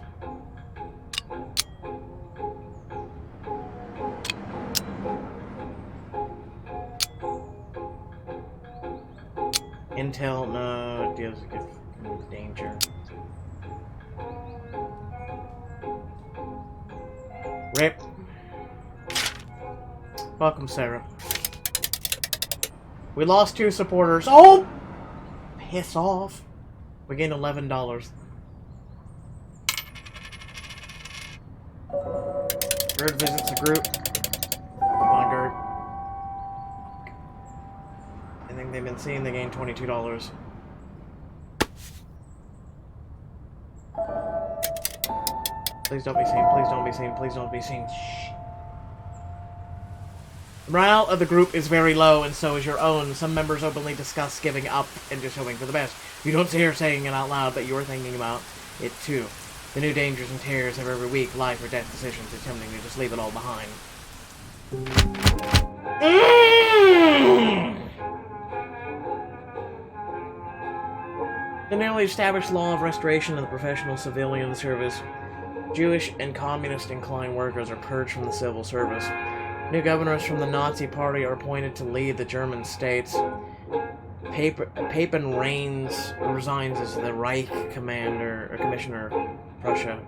Speaker 1: Intel, no, it deals with danger. RIP. Welcome, Sarah. We lost 2 supporters. Oh! Piss off. We gained $11. Gerd visits the group. Come on, Gerd. I think they've been seeing they gained $22. Please don't be seen, please don't be seen, please don't be seen. Shh. The morale of the group is very low, and so is your own. Some members openly discuss giving up and just hoping for the best. You don't hear saying it out loud, but you're thinking about it too. The new dangers and terrors of every week, life or death decisions, attempting to just leave it all behind. The newly established law of restoration of the professional civilian service. Jewish and communist-inclined workers are purged from the civil service. New governors from the Nazi Party are appointed to lead the German states. Papen resigns as the Reich commander or commissioner of Prussia.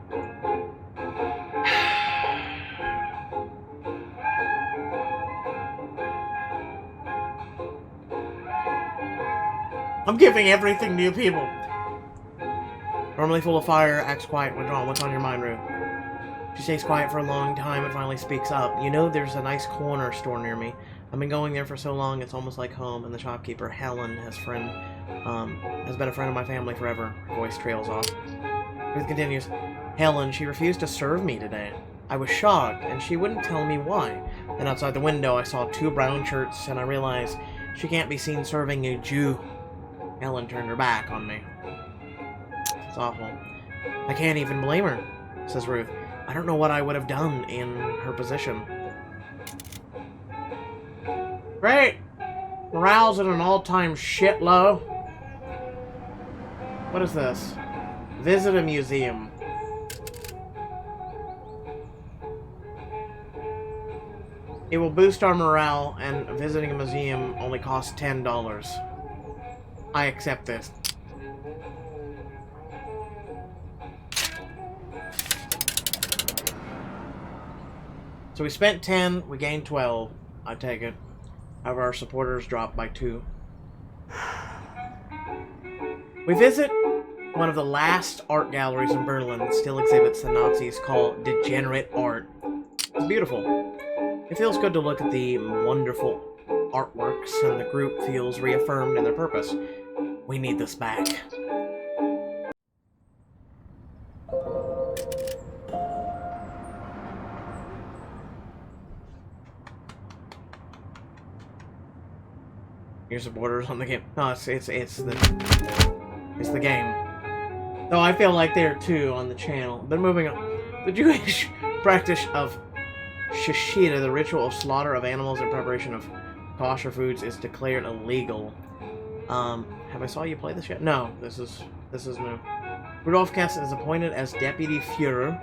Speaker 1: I'm giving everything to you people. Normally full of fire, acts quiet when drawn. What's on your mind, Ruth? She stays quiet for a long time and finally speaks up. You know, there's a nice corner store near me. I've been going there for so long, it's almost like home, and the shopkeeper, Helen, has been a friend of my family forever. Her voice trails off. Ruth continues, Helen, she refused to serve me today. I was shocked, and she wouldn't tell me why. Then outside the window, I saw 2 brown shirts, and I realized she can't be seen serving a Jew. Helen turned her back on me. It's awful. I can't even blame her, says Ruth. I don't know what I would have done in her position. Great! Morale's at an all-time shit low. What is this? Visit a museum. It will boost our morale, and visiting a museum only costs $10. I accept this. So we spent 10, we gained 12. I take it. However, our supporters dropped by 2. We visit one of the last art galleries in Berlin that still exhibits the Nazis call degenerate art. It's beautiful. It feels good to look at the wonderful artworks, and the group feels reaffirmed in their purpose. We need this back. Your supporters on the game. No, it's the game. Though I feel like there are 2 on the channel. But moving on. The Jewish practice of shishita, the ritual of slaughter of animals in preparation of kosher foods, is declared illegal. Have I saw you play this yet? No, this is new. Rudolf Kess is appointed as Deputy Führer,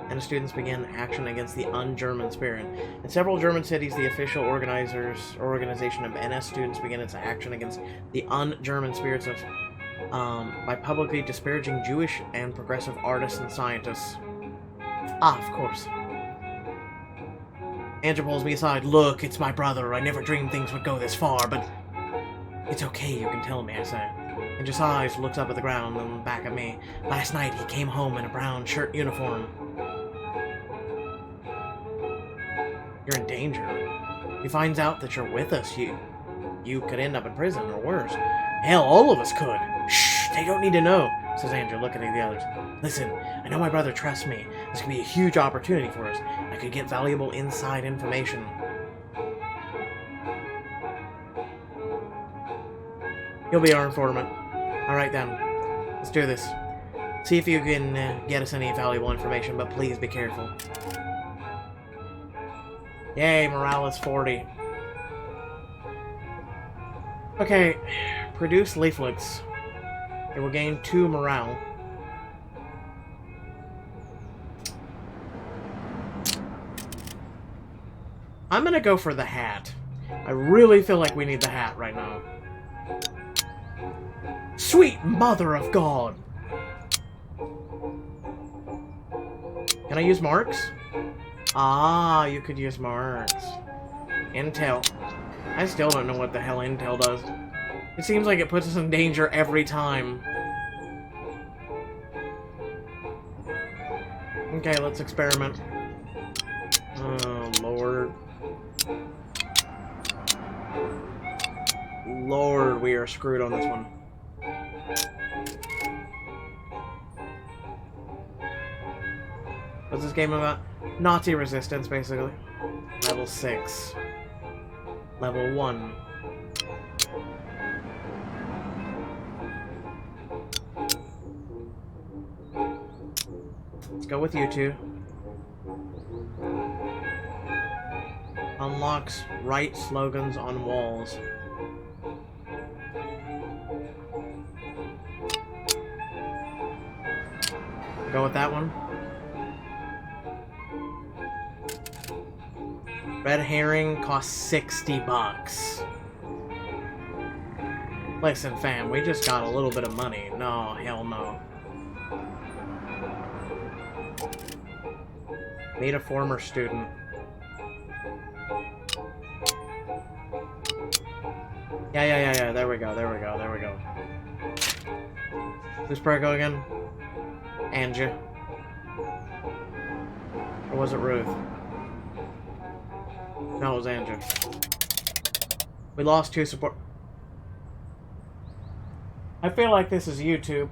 Speaker 1: and the students began action against the un-German spirit. In several German cities, the official organization of NS students began its action against the un-German spirits by publicly disparaging Jewish and progressive artists and scientists. Ah, of course. Andrew pulls me aside. Look, it's my brother. I never dreamed things would go this far, but it's okay, you can tell me, I say. And just eyes looks up at the ground and back at me. Last night, he came home in a brown shirt uniform. You're in danger. He finds out that you're with us. You could end up in prison, or worse. Hell, all of us could. Shh, they don't need to know, says Andrew, looking at the others. Listen, I know my brother trusts me. This could be a huge opportunity for us. I could get valuable inside information. You'll be our informant. Alright then. Let's do this. See if you can get us any valuable information, but please be careful. Yay, morale is 40. Okay, produce leaflets. It will gain 2 morale. I'm gonna go for the hat. I really feel like we need the hat right now. Sweet Mother of God! Can I use marks? Ah, you could use marks. Intel. I still don't know what the hell intel does. It seems like it puts us in danger every time. Okay, let's experiment. Oh, Lord. Lord, we are screwed on this one. What's this game about? Nazi resistance, basically. Level 6. Level 1. Let's go with you two. Unlocks write slogans on walls. Go with that one. Red herring costs 60 bucks. Listen, fam, we just got a little bit of money. No, hell no. Meet a former student. Yeah. There we go. Who's Prego again? Angie. Or was it Ruth? No, it was Angie. We lost 2 support. I feel like this is YouTube.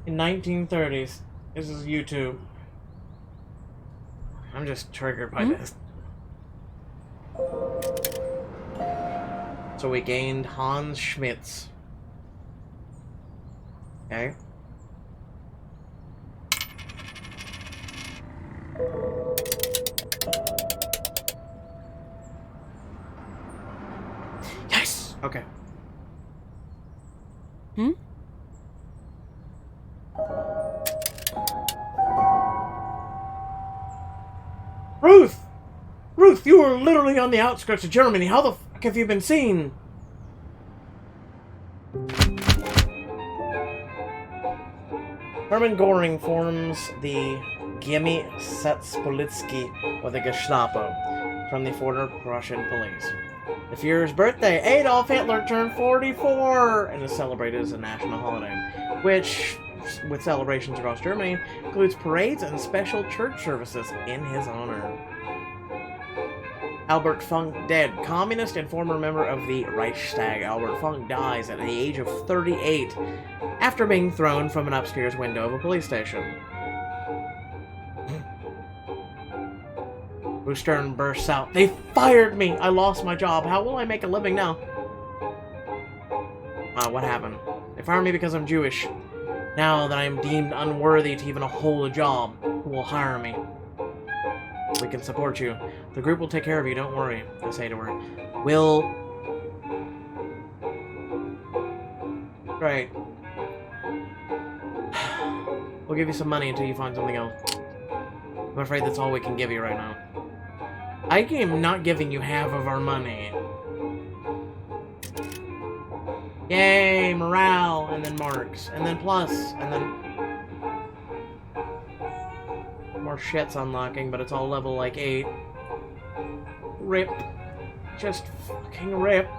Speaker 1: In 1930s, this is YouTube. I'm just triggered by this. So we gained Hans Schmitz. Okay. Yes! Okay. Ruth! Ruth, you were literally on the outskirts of Germany. How the fuck have you been seen? Hermann Göring forms the Gimme Setzpolizei, or the Gestapo, from the former Prussian police. The Fuhrer's birthday, Adolf Hitler turned 44 and is celebrated as a national holiday, which, with celebrations across Germany, includes parades and special church services in his honor. Albert Funk dead. Communist and former member of the Reichstag, Albert Funk dies at the age of 38 after being thrown from an upstairs window of a police station. Stern bursts out. They fired me! I lost my job. How will I make a living now? What happened? They fired me because I'm Jewish. Now that I am deemed unworthy to even hold a job, who will hire me? We can support you. The group will take care of you, don't worry, I say to her. Great. We'll give you some money until you find something else. I'm afraid that's all we can give you right now. I am not giving you half of our money. Yay, morale, and then marks, and then plus, and then more shit's unlocking, but it's all level like 8. Rip. Just fucking rip.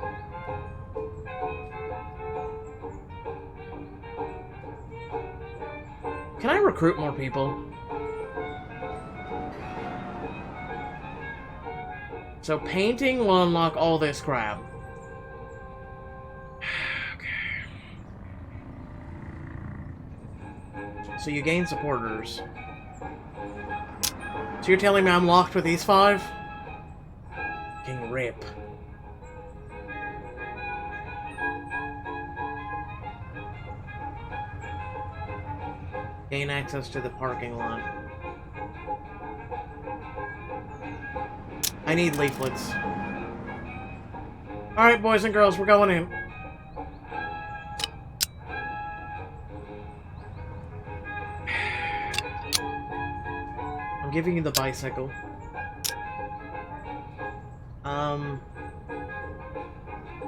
Speaker 1: Can I recruit more people? So painting will unlock all this crap. Okay. So you gain supporters. So you're telling me I'm locked with these 5? Fucking rip. Gain access to the parking lot. I need leaflets. Alright, boys and girls, we're going in. I'm giving you the bicycle.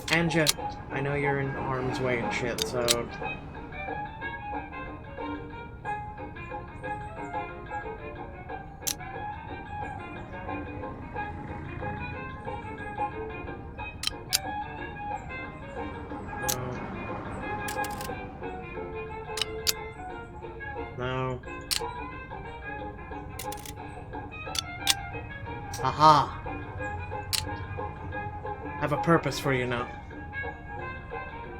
Speaker 1: Anja, I know you're in harm's way and shit, so... No. Aha! I have a purpose for you now.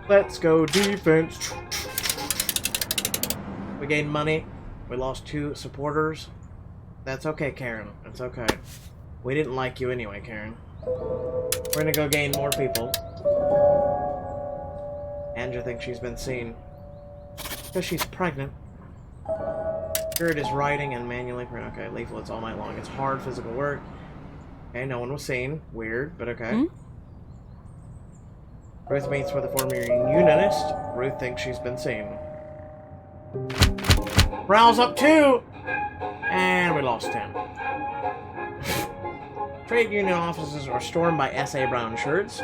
Speaker 1: Let's go defense. We gained money. We lost 2 supporters. That's okay, Karen. It's okay. We didn't like you anyway, Karen. We're gonna go gain more people. Andrew thinks she's been seen. Because she's pregnant. Spirit is writing and manually... Okay, leaflets all night long. It's hard physical work. Okay, no one was seen. Weird, but okay. Hmm? Ruth meets with a former unionist. Ruth thinks she's been seen. Morale's up 2! And we lost 10. Trade union offices are stormed by S.A. brown shirts.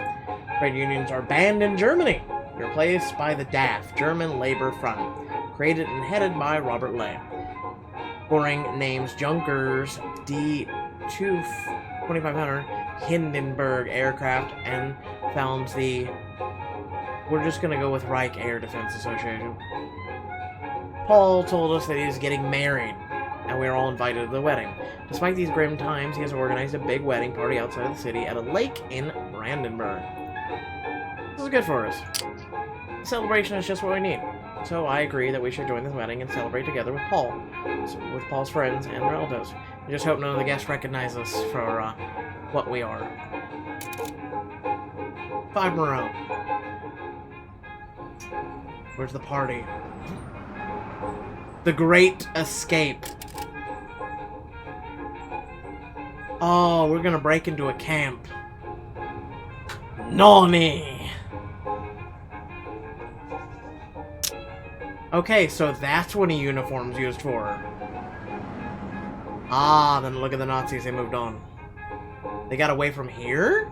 Speaker 1: Trade unions are banned in Germany. Replaced by the DAF, German Labor Front. Created and headed by Robert Ley. Scoring names Junkers D-2500 Hindenburg aircraft and founds the... We're just gonna go with Reich Air Defense Association. Paul told us that he's getting married, and we are all invited to the wedding. Despite these grim times, he has organized a big wedding party outside the city at a lake in Brandenburg. This is good for us. The celebration is just what we need. So I agree that we should join this wedding and celebrate together with Paul. With Paul's friends and relatives. I just hope none of the guests recognize us for what we are. 5 in a row. Where's the party? The Great Escape. Oh, we're gonna break into a camp. Nani! Okay, so that's what a uniform's used for. Ah, then look at the Nazis, they moved on. They got away from here?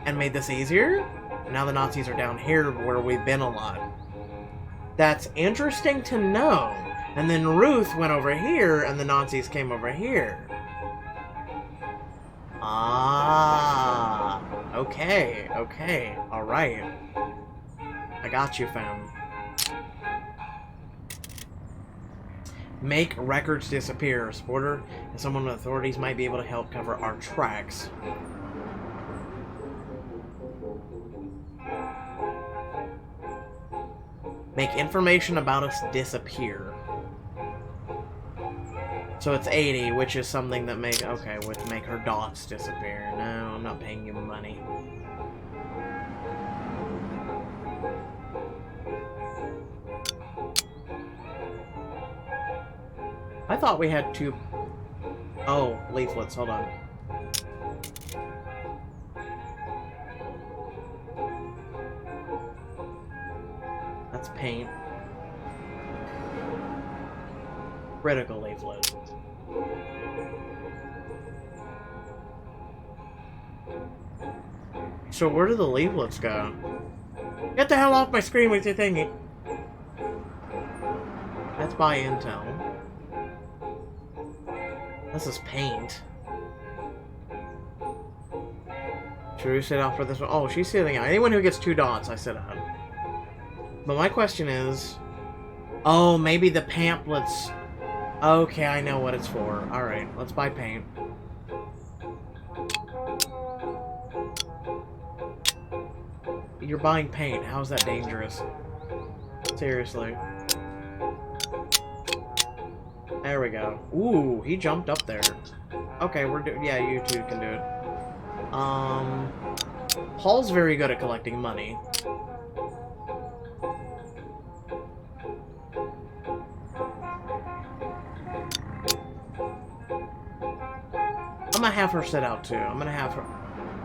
Speaker 1: And made this easier? Now the Nazis are down here where we've been a lot. That's interesting to know. And then Ruth went over here, and the Nazis came over here. Ah, okay, okay, alright. I got you, fam. Make records disappear. A supporter and someone with authorities might be able to help cover our tracks. Make information about us disappear. So it's 80, which is something that would make her dots disappear. No, I'm not paying you money. I thought we had 2... Oh, leaflets, hold on. That's paint. Critical leaflet. So where do the leaflets go? Get the hell off my screen with your thingy! That's by Intel. This is paint. Should we sit out for this one? Oh, she's sitting out. Anyone who gets 2 dots, I sit out. But my question is... Oh, maybe the pamphlets... Okay, I know what it's for. Alright, let's buy paint. You're buying paint. How's that dangerous? Seriously. There we go. Ooh, he jumped up there. Okay, yeah, you two can do it. Paul's very good at collecting money. I'm gonna have her sit out too. I'm gonna have her...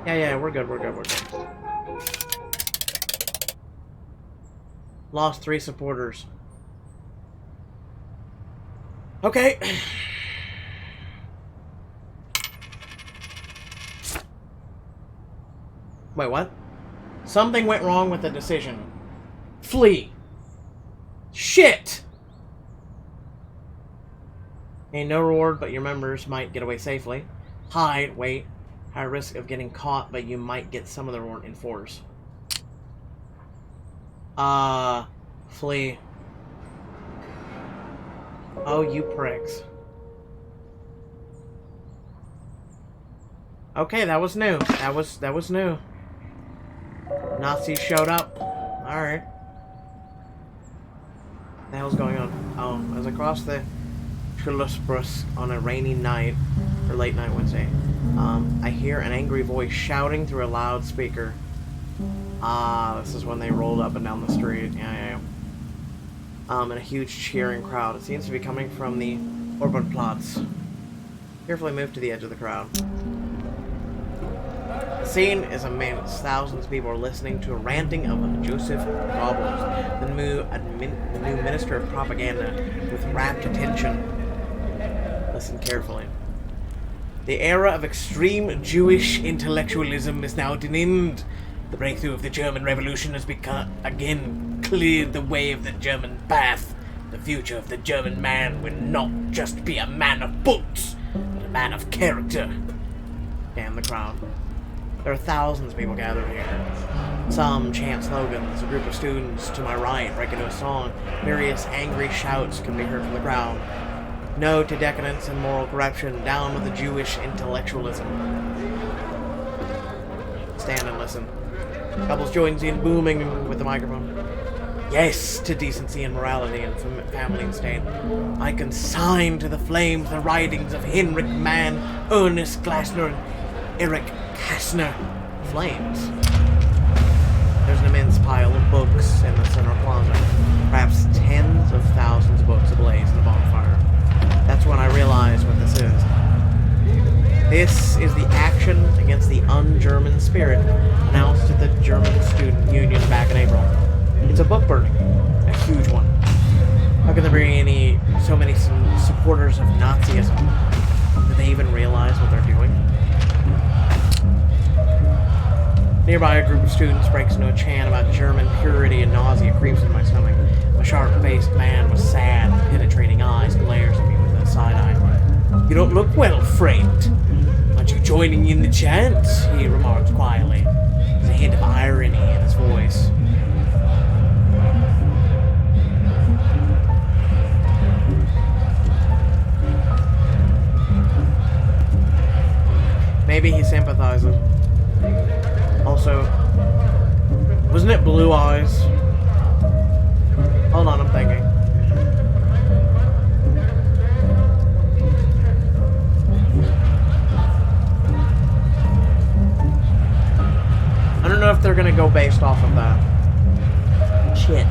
Speaker 1: Yeah, we're good. Lost 3 supporters. Okay. Wait, what? Something went wrong with the decision. Flee. Shit! Ain't no reward, but your members might get away safely. Hide, wait. High risk of getting caught, but you might get some of the reward in force. Flee. Oh, you pricks. Okay, that was new. That was new. Nazis showed up. Alright. What the hell's going on? Oh, as I cross the Schlussbrus on a rainy night, or late night Wednesday, I hear an angry voice shouting through a loudspeaker. Ah, this is when they rolled up and down the street. Yeah. And a huge cheering crowd. It seems to be coming from the Orbanplatz. Carefully move to the edge of the crowd. The scene is immense. Thousands of people are listening to a ranting of Joseph Goebbels, the new minister of propaganda, with rapt attention. Listen carefully. The era of extreme Jewish intellectualism is now at an end. The breakthrough of the German Revolution has again cleared the way of the German path. The future of the German man will not just be a man of books, but a man of character. Damn the crowd. There are thousands of people gathered here. Some chant slogans. A group of students to my right break into a song. Various angry shouts can be heard from the crowd. No to decadence and moral corruption. Down with the Jewish intellectualism. Stand and listen. Couples joins in, booming with the microphone. Yes to decency and morality and family and state. I consign to the flames the writings of Heinrich Mann, Ernest Glasner, and Erich Kästner. Flames. There's an immense pile of books in the center closet. Perhaps tens of thousands of books ablaze in the bonfire. That's when I realized what this is. This is the action against the un-German spirit announced at the German Student Union back in April. It's a book burning. A huge one. How can there be so many supporters of Nazism? Do they even realize what they're doing? Nearby, a group of students breaks into a chant about German purity, and nausea creeps in my stomach. A sharp-faced man with sad, penetrating eyes glares at me with a side eye. You don't look well, friend. Aren't you joining in the chant? He remarks quietly. There's a hint of irony in his voice. Maybe he sympathizes. Also, wasn't it Blue Eyes? Hold on, I'm thinking. I don't know if they're gonna go based off of that. Shit.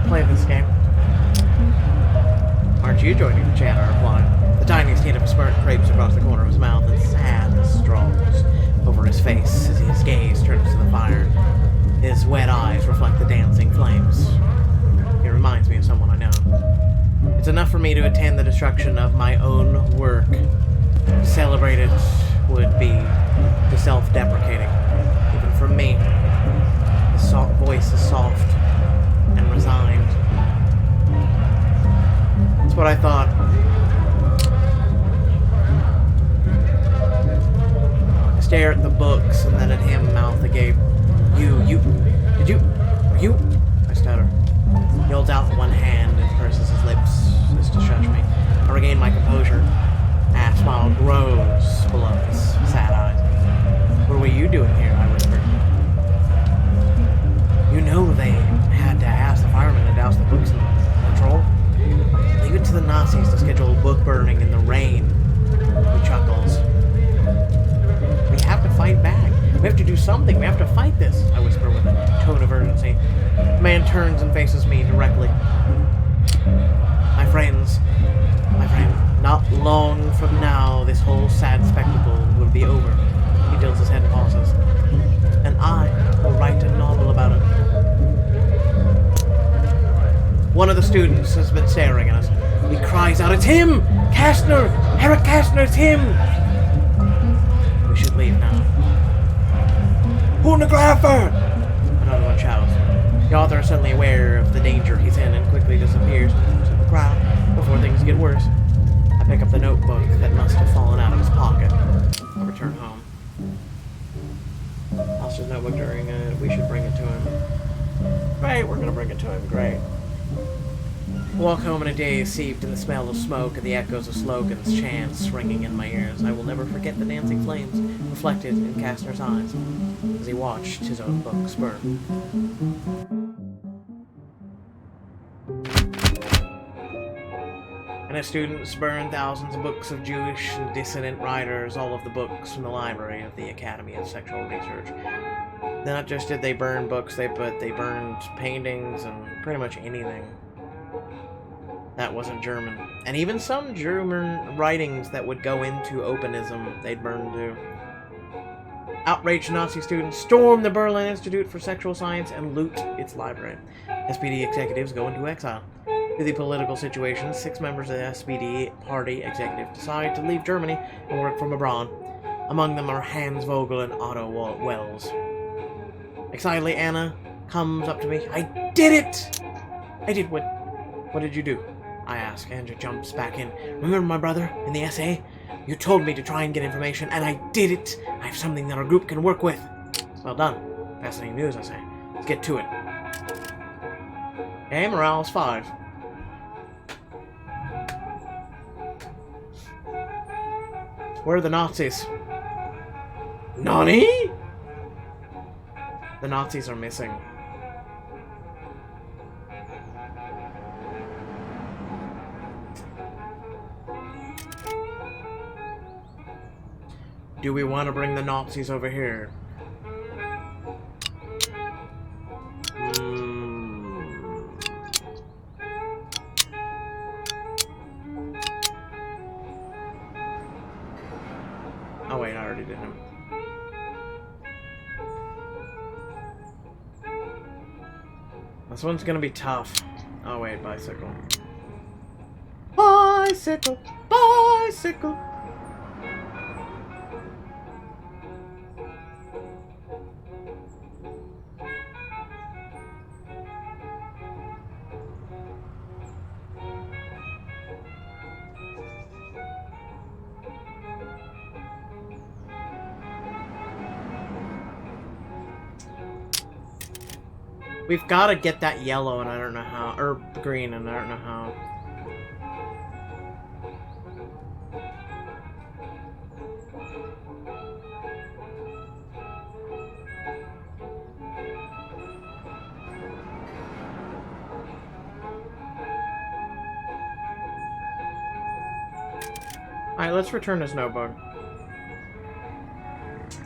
Speaker 1: Play this game. Aren't you joining the chat? I replied. The tiniest hint of a smirk creeps across the corner of his mouth, and sadness strolls over his face as his gaze turns to the fire. His wet eyes reflect the dancing flames. He reminds me of someone I know. It's enough for me to attend the destruction of my own work. To celebrate it would be too self-deprecating. Even for me. His voice is soft and resigned. That's what I thought. I stare at the books and then at him, mouth agape. Were you? I stutter. He holds out one hand and purses his lips as to shush me. I regain my composure. A smile grows below his sad eyes. What were you doing here? I whispered. You know they had to ask the firemen to douse the books in the patrol. Leave it to the Nazis to schedule a book burning in the rain. He chuckles. We have to fight back. We have to do something. We have to fight this, I whisper with a tone of urgency. The man turns and faces me directly. My friend, not long from now, this whole sad spectacle will be over. He tilts his head and pauses. And I will write a novel about it. One of the students has been staring at us. He cries out, "It's him! Kästner! Erich Kästner, it's him!" We should leave now. Pornographer! Another one shouts. The author is suddenly aware of the danger he's in and quickly disappears into the crowd before things get worse. I pick up the notebook that must have fallen out of his pocket. book during it. We should bring it to him. Great, we're gonna bring it to him. Great. Walk home in a daze, steeped in the smell of smoke and the echoes of slogans, chants ringing in my ears. I will never forget the dancing flames reflected in Kastner's eyes as he watched his own books burn. And as students burned thousands of books of Jewish and dissident writers, all of the books from the library of the Academy of Sexual Research. Not just did they burn books, but they burned paintings and pretty much anything that wasn't German. And even some German writings that would go into openism, they'd burn too. Outraged Nazi students storm the Berlin Institute for Sexual Science and loot its library. SPD executives go into exile. Due to the political situation, 6 members of the SPD party executive decide to leave Germany and work from abroad. Among them are Hans Vogel and Otto Wells. Excitedly, Anna comes up to me. I did it! I did what? What did you do? I ask. Andrew jumps back in. Remember my brother in the essay? You told me to try and get information, and I did it! I have something that our group can work with. Well done. Fascinating news, I say. Let's get to it. Okay, morale is 5. Where are the Nazis? Nani? The Nazis are missing. Do we want to bring the Nazis over here? Oh wait, I already did him. This one's gonna be tough. Oh wait, bicycle. Bicycle, bicycle. We've got to get that yellow, and I don't know how. Or green, and I don't know how. Alright, let's return his notebook.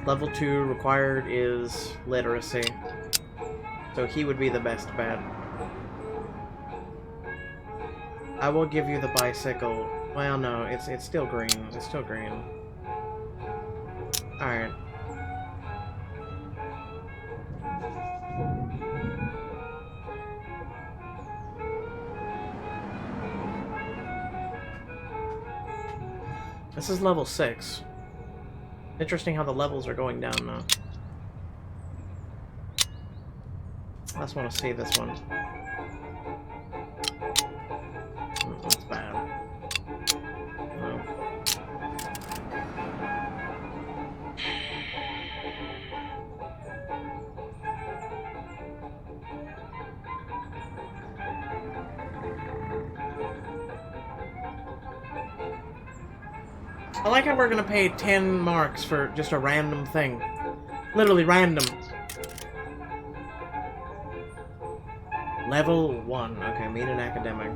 Speaker 1: Level 2 required is literacy. So he would be the best bet. I will give you the bicycle. Well, no, it's still green. It's still green. Alright. This is level 6. Interesting how the levels are going down now. I just want to see this one. That's bad. No. I like how we're gonna pay 10 marks for just a random thing. Literally random. Level 1. Okay, meet an academic.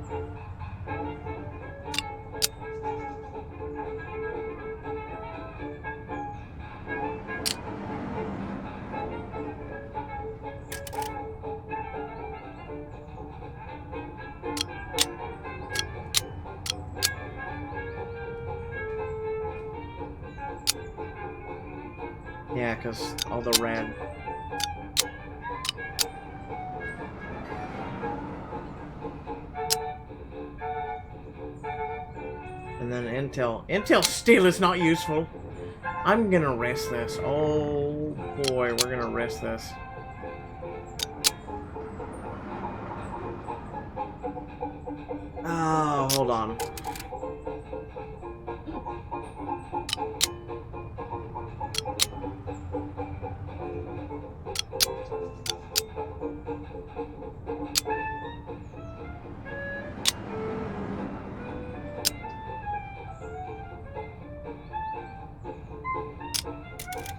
Speaker 1: Yeah, because all the red. And then intel. Intel still is not useful. I'm gonna risk this. Oh boy, we're gonna risk this. Oh, hold on.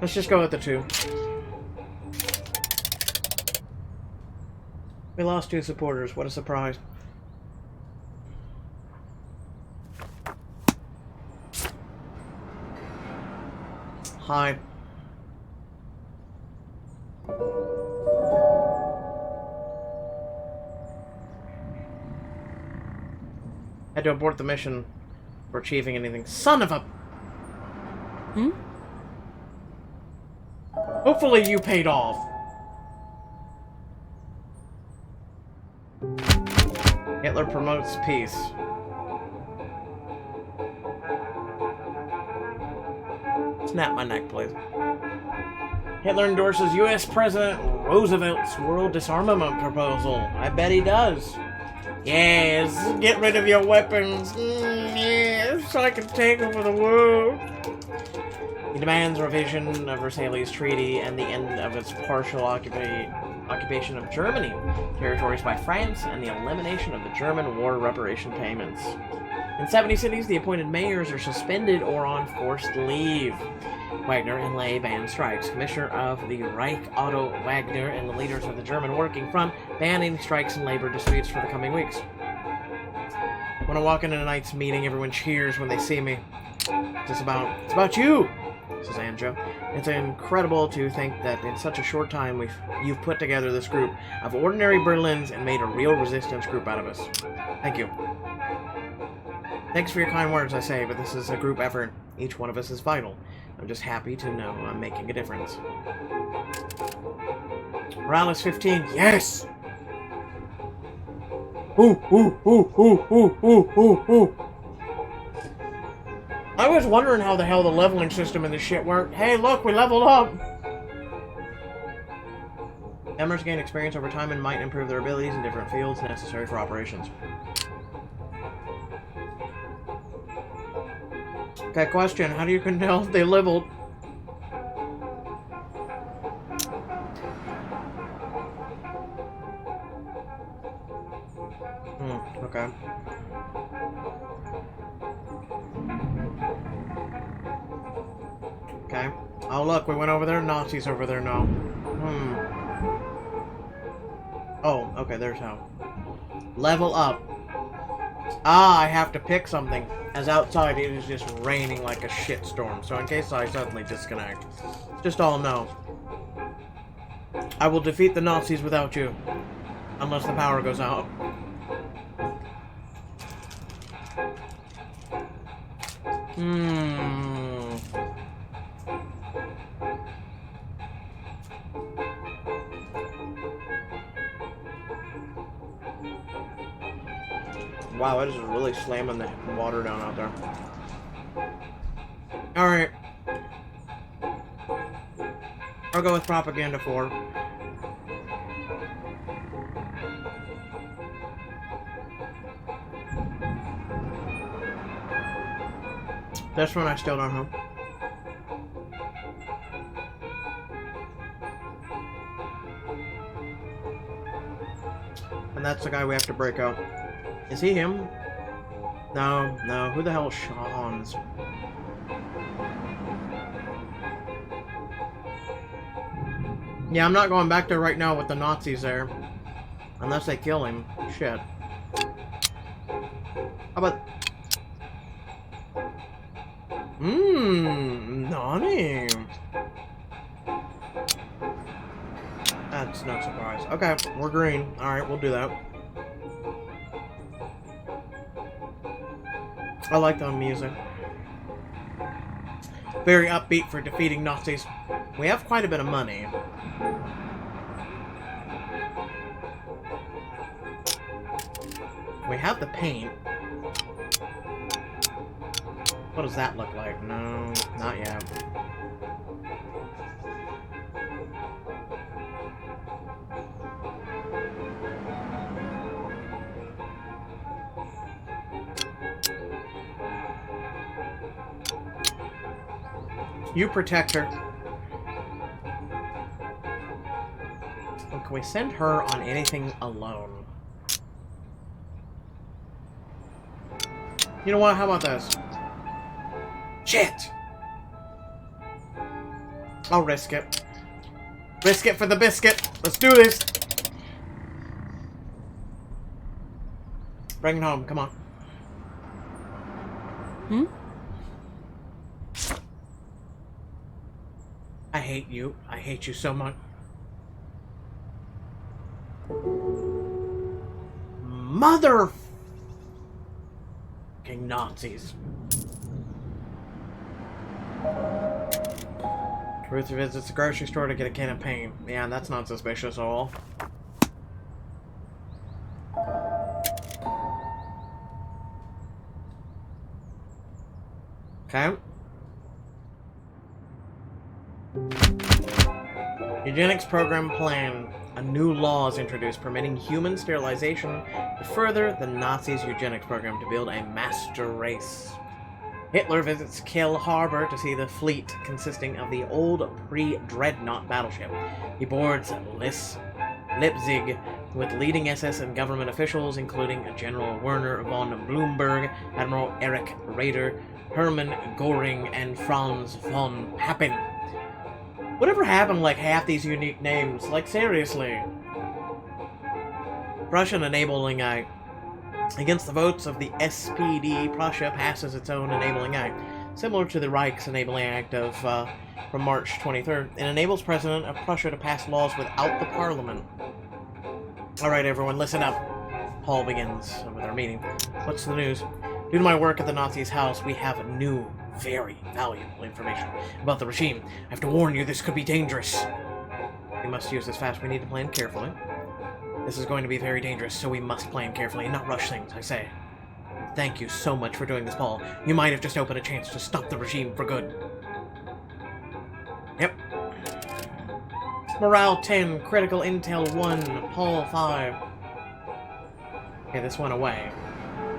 Speaker 1: Let's just go with the 2. We lost 2 supporters. What a surprise. Hi. Had to abort the mission for achieving anything. Son of a...
Speaker 3: Hmm?
Speaker 1: Hopefully you paid off. Hitler promotes peace. Snap my neck, please. Hitler endorses U.S. President Roosevelt's world disarmament proposal. I bet he does. Yes, get rid of your weapons. Yes, so I can take over the world. He demands revision of Versailles Treaty and the end of its partial occupation of Germany, territories by France, and the elimination of the German war reparation payments. In 70 cities, the appointed mayors are suspended or on forced leave. Wagner and Ley ban strikes. Commissioner of the Reich, Otto Wagner, and the leaders of the German Working Front banning strikes and labor disputes for the coming weeks. When I walk into tonight's meeting, everyone cheers when they see me. It's about you, says Anjo. It's incredible to think that in such a short time you've put together this group of ordinary Berlins and made a real resistance group out of us. Thank you. Thanks for your kind words, I say, but this is a group effort. Each one of us is vital. I'm just happy to know I'm making a difference. Morale is 15. Yes! Ooh, ooh, ooh, ooh, ooh, ooh, ooh, ooh. I was wondering how the hell the leveling system in this shit worked. Hey, look, we leveled up! Members gain experience over time and might improve their abilities in different fields necessary for operations. Okay, question. How do you can tell if they leveled? Okay. Okay. Oh, look, we went over there. Nazis over there now. Oh, okay, there's how. Level up. Ah, I have to pick something. As outside it is just raining like a shitstorm. So in case I suddenly disconnect, just all know. I will defeat the Nazis without you. Unless the power goes out. Wow, that is really slamming the water down out there. Alright. I'll go with Propaganda 4. This one I still don't know. And that's the guy we have to break out. Is he him? No, no. Who the hell is Sean's? Yeah, I'm not going back there right now with the Nazis there. Unless they kill him. Shit. How about... Nani. That's no surprise. Okay, we're green. Alright, we'll do that. I like the music. Very upbeat for defeating Nazis. We have quite a bit of money. We have the paint. What does that look like? No, not yet. You protect her. Oh, can we send her on anything alone? You know what? How about this? Shit! I'll risk it. Risk it for the biscuit. Let's do this. Bring it home. Come on.
Speaker 3: Hmm?
Speaker 1: I hate you. I hate you so much. Mother... fucking Nazis. Ruth visits the grocery store to get a can of paint. Yeah, that's not suspicious at all. Okay. Eugenics program plan. A new law is introduced permitting human sterilization to further the Nazis' eugenics program to build a master race. Hitler visits Kiel Harbor to see the fleet consisting of the old pre-Dreadnought battleship. He boards Leipzig with leading SS and government officials, including General Werner von Blumberg, Admiral Erich Raeder, Hermann Göring, and Franz von Papen. Whatever happened to, like, half these unique names? Like, seriously. Prussian Enabling Act. Against the votes of the SPD, Prussia passes its own Enabling Act. Similar to the Reich's Enabling Act of from March 23rd. It enables President of Prussia to pass laws without the parliament. Alright, everyone, listen up. Paul begins with our meeting. What's the news? Due to my work at the Nazis' house, we have new, very valuable information about the regime. I have to warn you, this could be dangerous. We must use this fast. We need to plan carefully. This is going to be very dangerous, so we must plan carefully and not rush things, I say. Thank you so much for doing this, Paul. You might have just opened a chance to stop the regime for good. Yep. Morale 10, critical intel 1, Paul 5. Okay, this went away.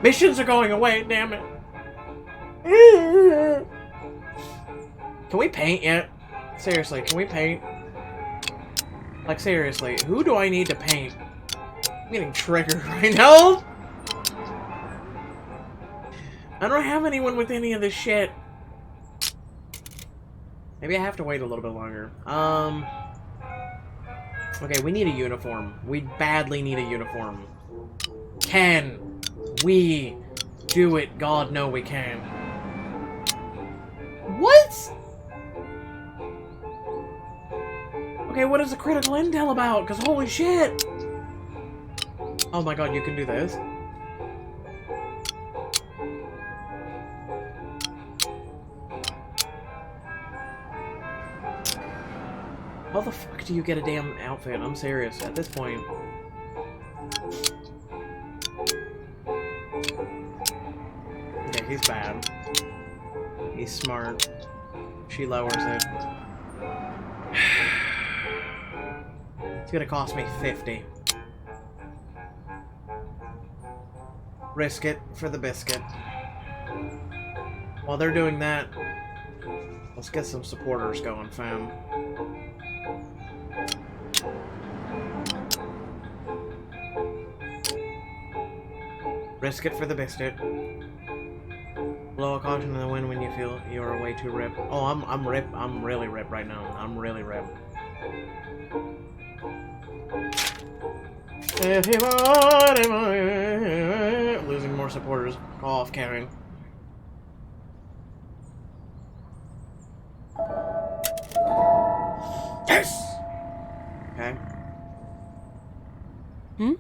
Speaker 1: Missions are going away, damn it. Can we paint yet? Seriously, can we paint? Like, seriously, who do I need to paint? I'm getting triggered right now. I don't have anyone with any of this shit. Maybe I have to wait a little bit longer. Okay, we need a uniform. We badly need a uniform. Can we do it? God, no, we can. What? Okay, what is the critical intel about? Because holy shit! Oh my god, you can do this. How the fuck do you get a damn outfit? I'm serious at this point. Okay, he's bad. He's smart. She lowers it. It's gonna cost me 50. Risk it for the biscuit. While they're doing that, let's get some supporters going, fam. Risk it for the biscuit. Blow a caution in the wind when you feel you are way too ripped. Oh, I'm ripped. I'm really ripped right now. I'm really ripped. Losing more supporters. Call off carrying. Yes! Okay.
Speaker 3: Hmm?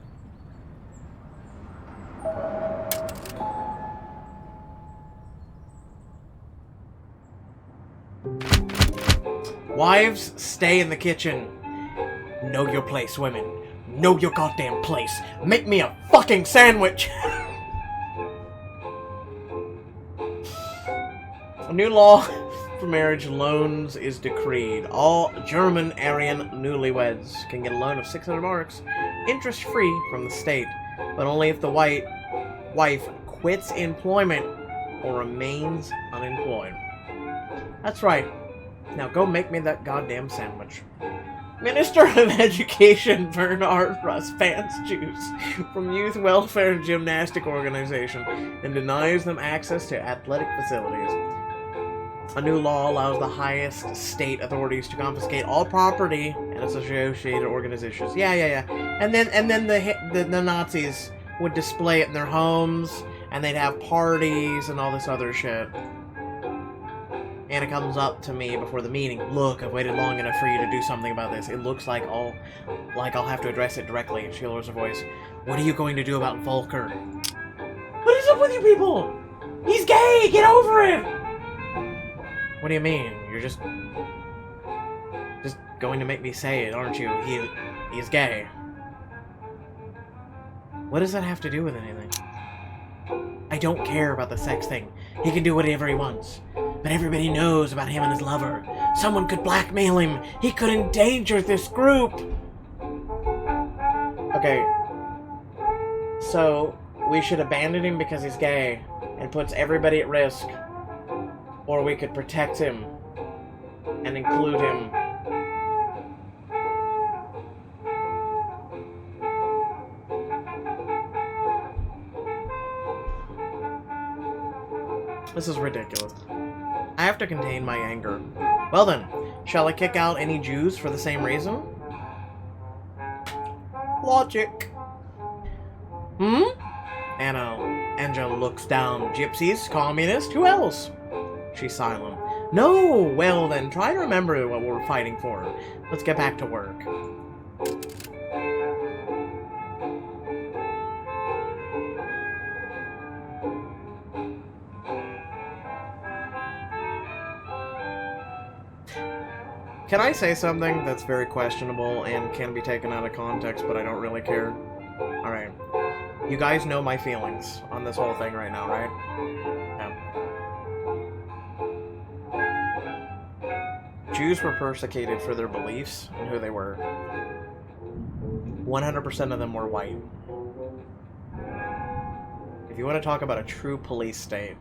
Speaker 1: Wives, stay in the kitchen. Know your place, women. Know your goddamn place. Make me a fucking sandwich! A new law for marriage loans is decreed. All German Aryan newlyweds can get a loan of 600 marks, interest-free from the state, but only if the wife quits employment or remains unemployed. That's right. Now go make me that goddamn sandwich. Minister of Education Bernard Russ bans Jews from Youth Welfare and Gymnastic Organization and denies them access to athletic facilities. A new law allows the highest state authorities to confiscate all property and associated organizations. Yeah. And then the Nazis would display it in their homes, and they'd have parties and all this other shit. Anna comes up to me before the meeting. Look, I've waited long enough for you to do something about this. It looks like I'll have to address it directly. She lowers her voice. What are you going to do about Volker? What is up with you people? He's gay! Get over it! What do you mean? You're just going to make me say it, aren't you? He's gay. What does that have to do with anything? I don't care about the sex thing. He can do whatever he wants. But everybody knows about him and his lover. Someone could blackmail him. He could endanger this group. Okay. So, we should abandon him because he's gay and puts everybody at risk. Or we could protect him and include him. This is ridiculous. I have to contain my anger. Well then, shall I kick out any Jews for the same reason? Logic. Angela looks down. Gypsies? Communists? Who else? She's silent. No! Well then, try to remember what we're fighting for. Let's get back to work. Can I say something that's very questionable and can be taken out of context, but I don't really care? Alright. You guys know my feelings on this whole thing right now, right? Yeah. Jews were persecuted for their beliefs and who they were. 100% of them were white. If you want to talk about a true police state,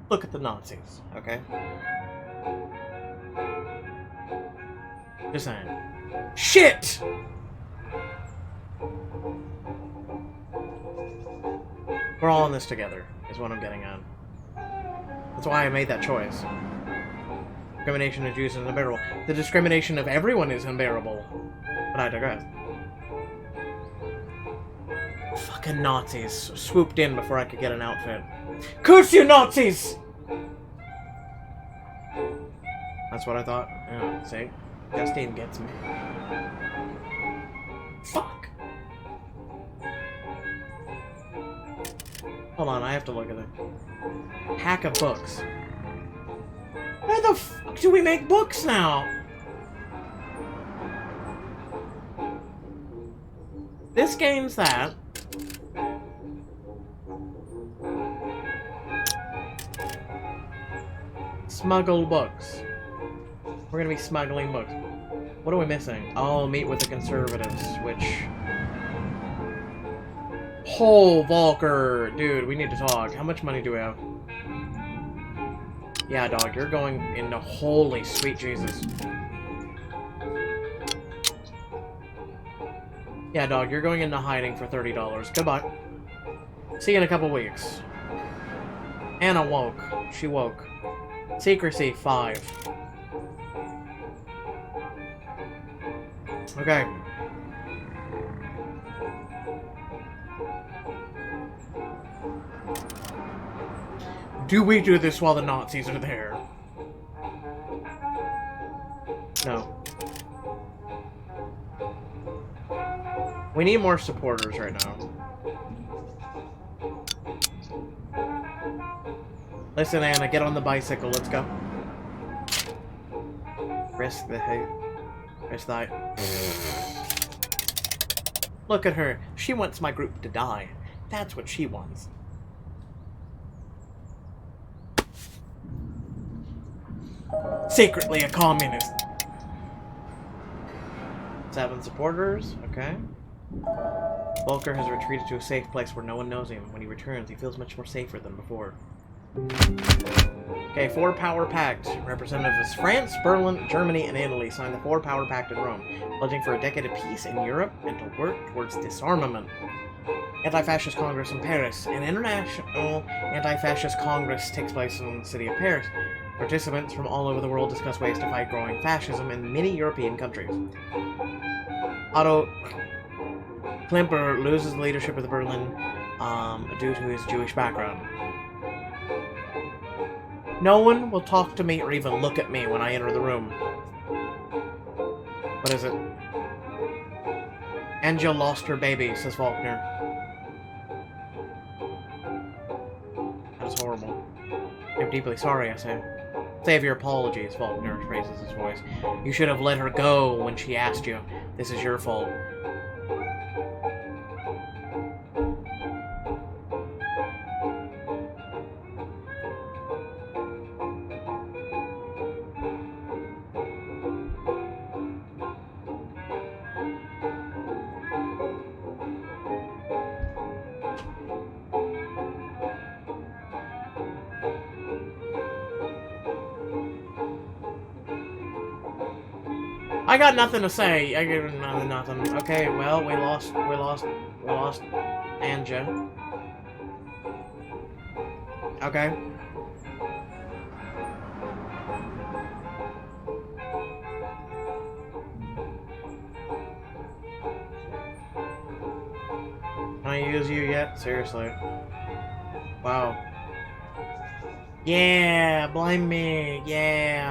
Speaker 1: look at the Nazis, okay? Just saying. Shit! We're all in this together, is what I'm getting at. That's why I made that choice. Discrimination of Jews is unbearable. The discrimination of everyone is unbearable. But I digress. Fucking Nazis swooped in before I could get an outfit. Curse you, Nazis! That's what I thought. Yeah, see? Justine gets me. Fuck! Hold on, I have to look at it. Hack of books. Where the fuck do we make books now? This game's that. Smuggle books. We're gonna be smuggling books. What are we missing? Oh, meet with the conservatives, which... Oh, Volker! Dude, we need to talk. How much money do we have? Yeah, dog, you're going into... Holy sweet Jesus. Yeah, dog, you're going into hiding for $30. Goodbye. See you in a couple weeks. Anna woke. She woke. Secrecy, 5. Okay. Do we do this while the Nazis are there? No. We need more supporters right now. Listen, Anna, get on the bicycle. Let's go. Risk the hate. Risk that. Look at her. She wants my group to die. That's what she wants. Secretly a communist. 7 supporters. Okay. Volker has retreated to a safe place where no one knows him. When he returns, he feels much more safer than before. Okay, 4 Power Pact. Representatives of France, Berlin, Germany, and Italy signed the 4 Power Pact in Rome, pledging for a decade of peace in Europe and to work towards disarmament. Anti-Fascist Congress in Paris. An international anti-fascist congress takes place in the city of Paris. Participants from all over the world discuss ways to fight growing fascism in many European countries. Otto Klemper loses the leadership of the Berlin due to his Jewish background. No one will talk to me or even look at me when I enter the room. What is it? Angel lost her baby, says Faulkner. That is horrible. I'm deeply sorry, I say. Save your apologies, Faulkner raises his voice. You should have let her go when she asked you. This is your fault. I got nothing to say. I got nothing. Okay, well, we lost Anja. Okay. Can I use you yet? Seriously. Wow. Yeah, blame me. Yeah.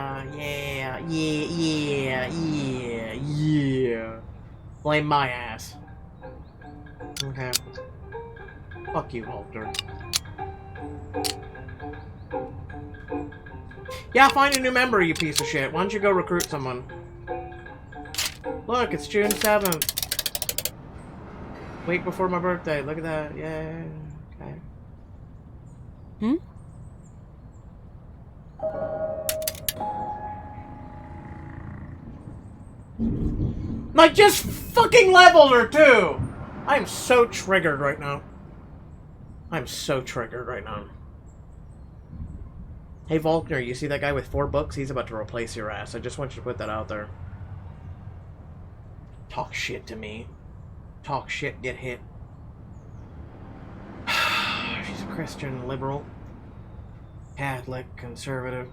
Speaker 1: Blame my ass. Okay. Fuck you, Halter. Yeah, find a new member, you piece of shit. Why don't you go recruit someone? Look, it's June 7th. Week before my birthday. Look at that. Yeah. Okay.
Speaker 3: Hmm?
Speaker 1: Like, just fucking leveled her, too! I am so triggered right now. I'm so triggered right now. Hey, Faulkner, you see that guy with 4 books? He's about to replace your ass. I just want you to put that out there. Talk shit to me. Talk shit, get hit. She's a Christian, liberal, Catholic, conservative.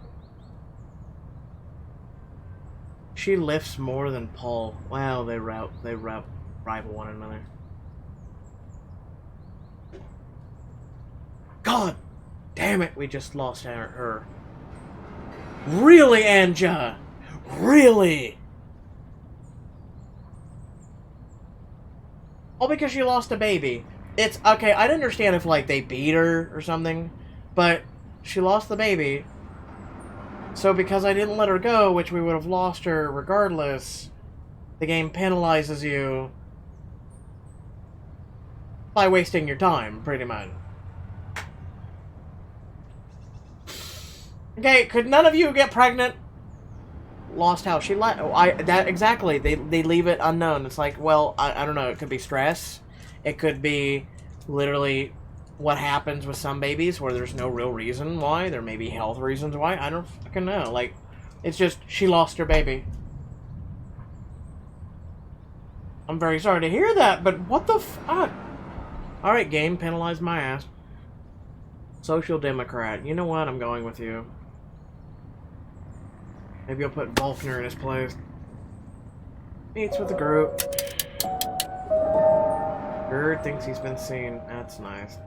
Speaker 1: She lifts more than Paul. Wow, they rival one another. God damn it, we just lost her. Really, Anja? Really? All because she lost a baby. It's okay, I'd understand if, like, they beat her or something, but she lost the baby. So because I didn't let her go, which we would have lost her regardless, the game penalizes you by wasting your time, pretty much. Okay, could none of you get pregnant? Lost how she exactly. They leave it unknown. It's like, well, I don't know. It could be stress. It could be literally what happens with some babies where there's no real reason why. There may be health reasons why. I don't fucking know. Like, it's just she lost her baby. I'm very sorry to hear that, but what the fuck? Alright, game, penalize my ass. Social Democrat. You know what? I'm going with you. Maybe I'll put Volkner in his place. Meets with the group. Gerd thinks he's been seen. That's nice.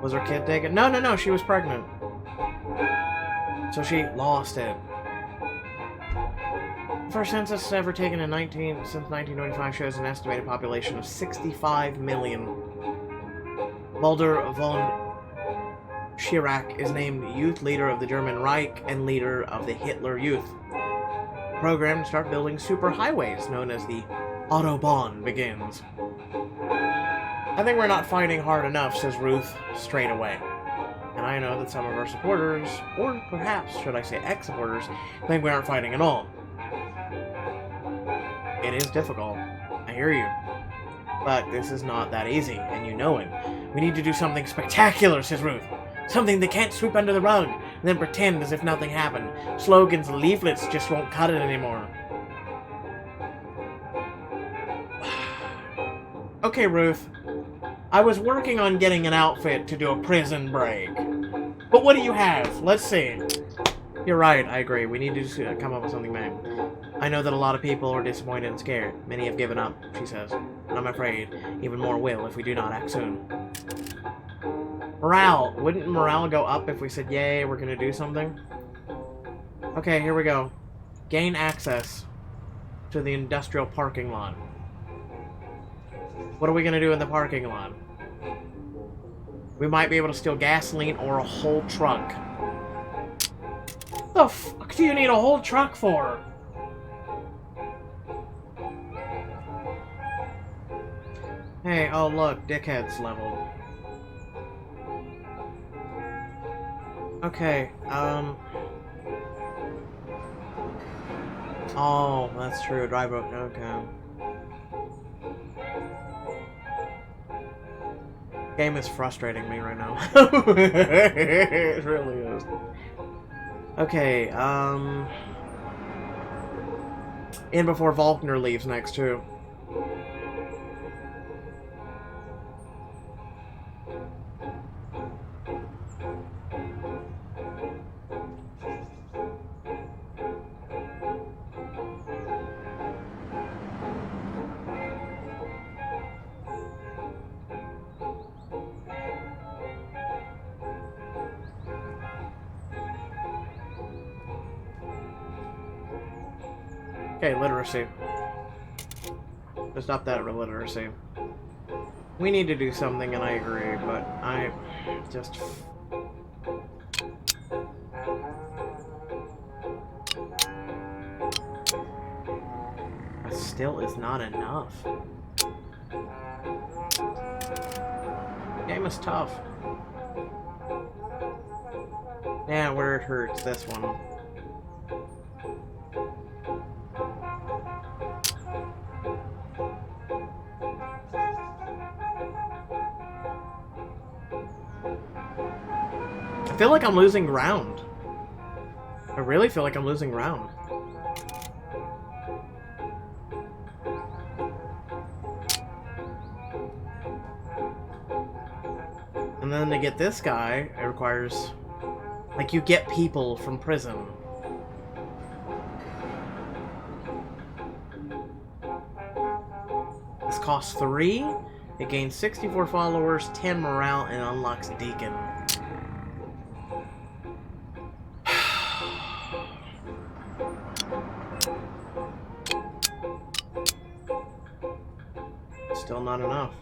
Speaker 1: Was her kid taken? No, she was pregnant. So she lost it. First census ever taken in since 1925 shows an estimated population of 65 million. Mulder von Schirach is named youth leader of the German Reich and leader of the Hitler Youth. The program to start building superhighways known as the Autobahn begins. I think we're not fighting hard enough, says Ruth straight away. And I know that some of our supporters, or perhaps should I say ex-supporters, think we aren't fighting at all. It is difficult. I hear you. But this is not that easy, and you know it. We need to do something spectacular, says Ruth. Something they can't sweep under the rug, and then pretend as if nothing happened. Slogans and leaflets just won't cut it anymore. Okay, Ruth. I was working on getting an outfit to do a prison break. But what do you have? Let's see. You're right, I agree. We need to come up with something, man. I know that a lot of people are disappointed and scared. Many have given up, she says. And I'm afraid even more will if we do not act soon. Morale. Wouldn't morale go up if we said, yay, we're gonna do something? Okay, here we go. Gain access to the industrial parking lot. What are we gonna do in the parking lot? We might be able to steal gasoline or a whole truck. What the fuck do you need a whole truck for? Hey, oh look, dickhead's leveled. Okay, oh, that's true, drive up, okay. Game is frustrating me right now. It really is. Okay, in before Faulkner leaves next, too. Okay, literacy. Just stop that literacy. We need to do something, and I agree, but I just... That still is not enough. Game is tough. Yeah, where it hurts, this one. I feel like I'm losing ground. I really feel like I'm losing ground. And then to get this guy, it requires... Like, you get people from prison. This costs 3. It gains 64 followers, 10 morale, and unlocks Deacon. Still not enough.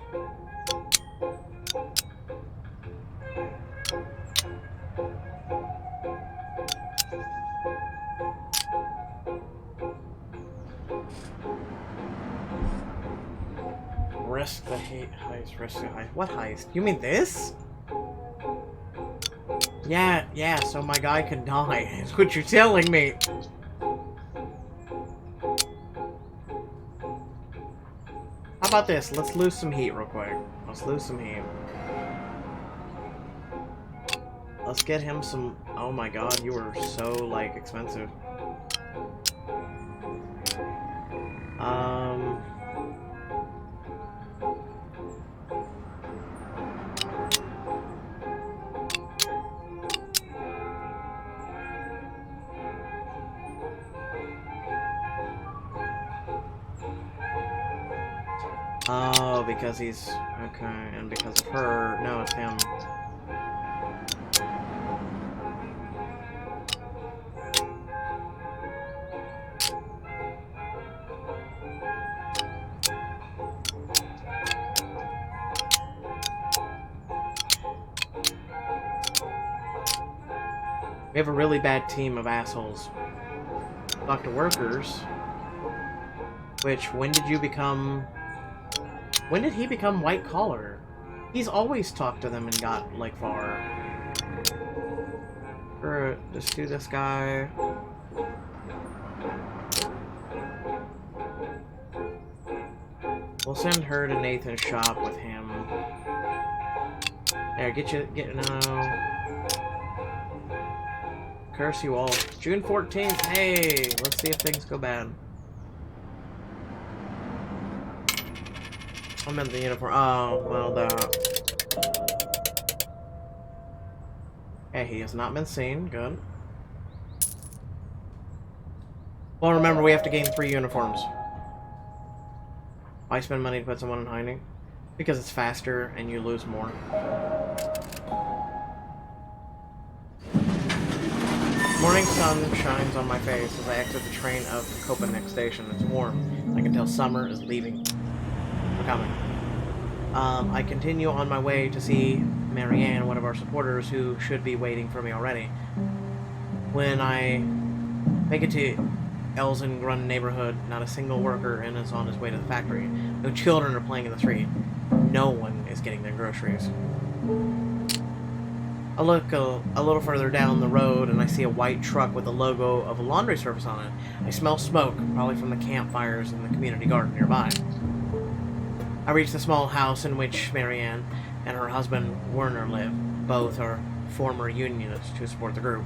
Speaker 1: Risk the heist, risk the heist. What heist? You mean this? Yeah, so my guy could die, is what you're telling me. How about this? Let's lose some heat real quick. Let's lose some heat. Let's get him some... Oh my god, you are so, like, expensive. Oh, because he's... Okay, and because of her... No, it's him. We have a really bad team of assholes. Dr. Workers. Which, when did you become... When did he become white collar? He's always talked to them and got, like, far. Just do this guy. We'll send her to Nathan's shop with him. There, get no. Curse you all. June 14th, hey! Let's see if things go bad. I meant the uniform. Oh, well, Okay, he has not been seen. Good. Well, remember, we have to gain 3 uniforms. Why spend money to put someone in hiding? Because it's faster and you lose more. Morning sun shines on my face as I exit the train of Copenhagen station. It's warm. I can tell summer is leaving. We're coming. I continue on my way to see Marianne, one of our supporters, who should be waiting for me already. When I make it to Elsengrund neighborhood, not a single worker is on his way to the factory. No children are playing in the street. No one is getting their groceries. I look a little further down the road and I see a white truck with the logo of a laundry service on it. I smell smoke, probably from the campfires in the community garden nearby. I reach the small house in which Marianne and her husband Werner live. Both are former unionists who support the group.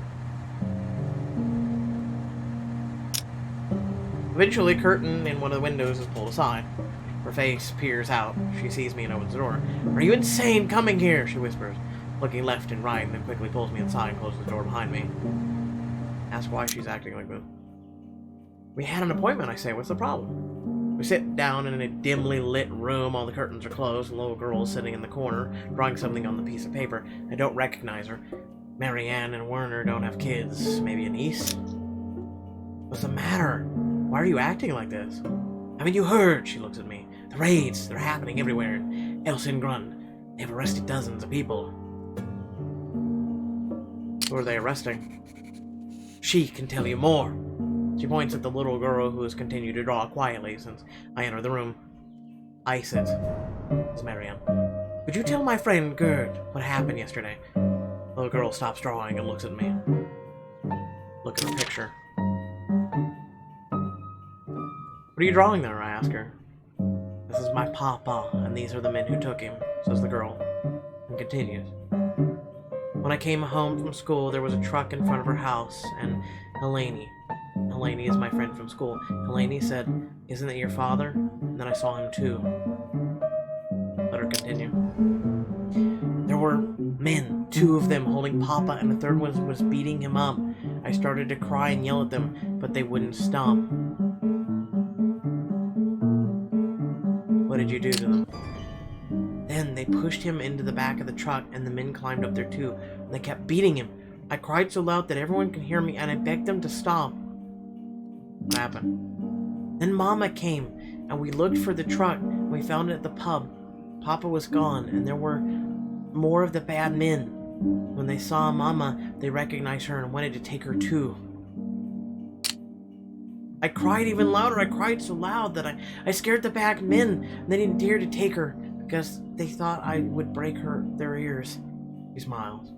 Speaker 1: Eventually, a curtain in one of the windows is pulled aside. Her face peers out. She sees me and opens the door. "Are you insane coming here?" she whispers, looking left and right, and then quickly pulls me inside and closes the door behind me. Ask why she's acting like this. "We had an appointment," I say. "What's the problem?" We sit down in a dimly lit room. All the curtains are closed. A little girl is sitting in the corner, drawing something on the piece of paper. I don't recognize her. Marianne and Werner don't have kids. Maybe a niece? "What's the matter? Why are you acting like this?" "Haven't you heard?" She looks at me. "The raids, they're happening everywhere in Elsengrund. They've arrested dozens of people." "Who are they arresting?" "She can tell you more." She points at the little girl who has continued to draw quietly since I entered the room. "Isis," says Marianne. "Could you tell my friend Gerd what happened yesterday?" The little girl stops drawing and looks at me. Look at her picture. "What are you drawing there?" I ask her. "This is my papa, and these are the men who took him," says the girl, and continues. "When I came home from school, there was a truck in front of her house, and Helene is my friend from school. Helene said, 'Isn't it your father?' And then I saw him too." Let her continue. "There were men, 2 of them holding Papa, and the third one was beating him up. I started to cry and yell at them, but they wouldn't stop." "What did you do to them?" "Then they pushed him into the back of the truck, and the men climbed up there too, and they kept beating him. I cried so loud that everyone could hear me, and I begged them to stop." "What happened?" "Then Mama came, and we looked for the truck, and we found it at the pub. Papa was gone, and there were more of the bad men. When they saw Mama, they recognized her and wanted to take her too." I cried even louder. I cried so loud that I scared the bad men, and they didn't dare to take her because they thought I would break their ears." She smiles.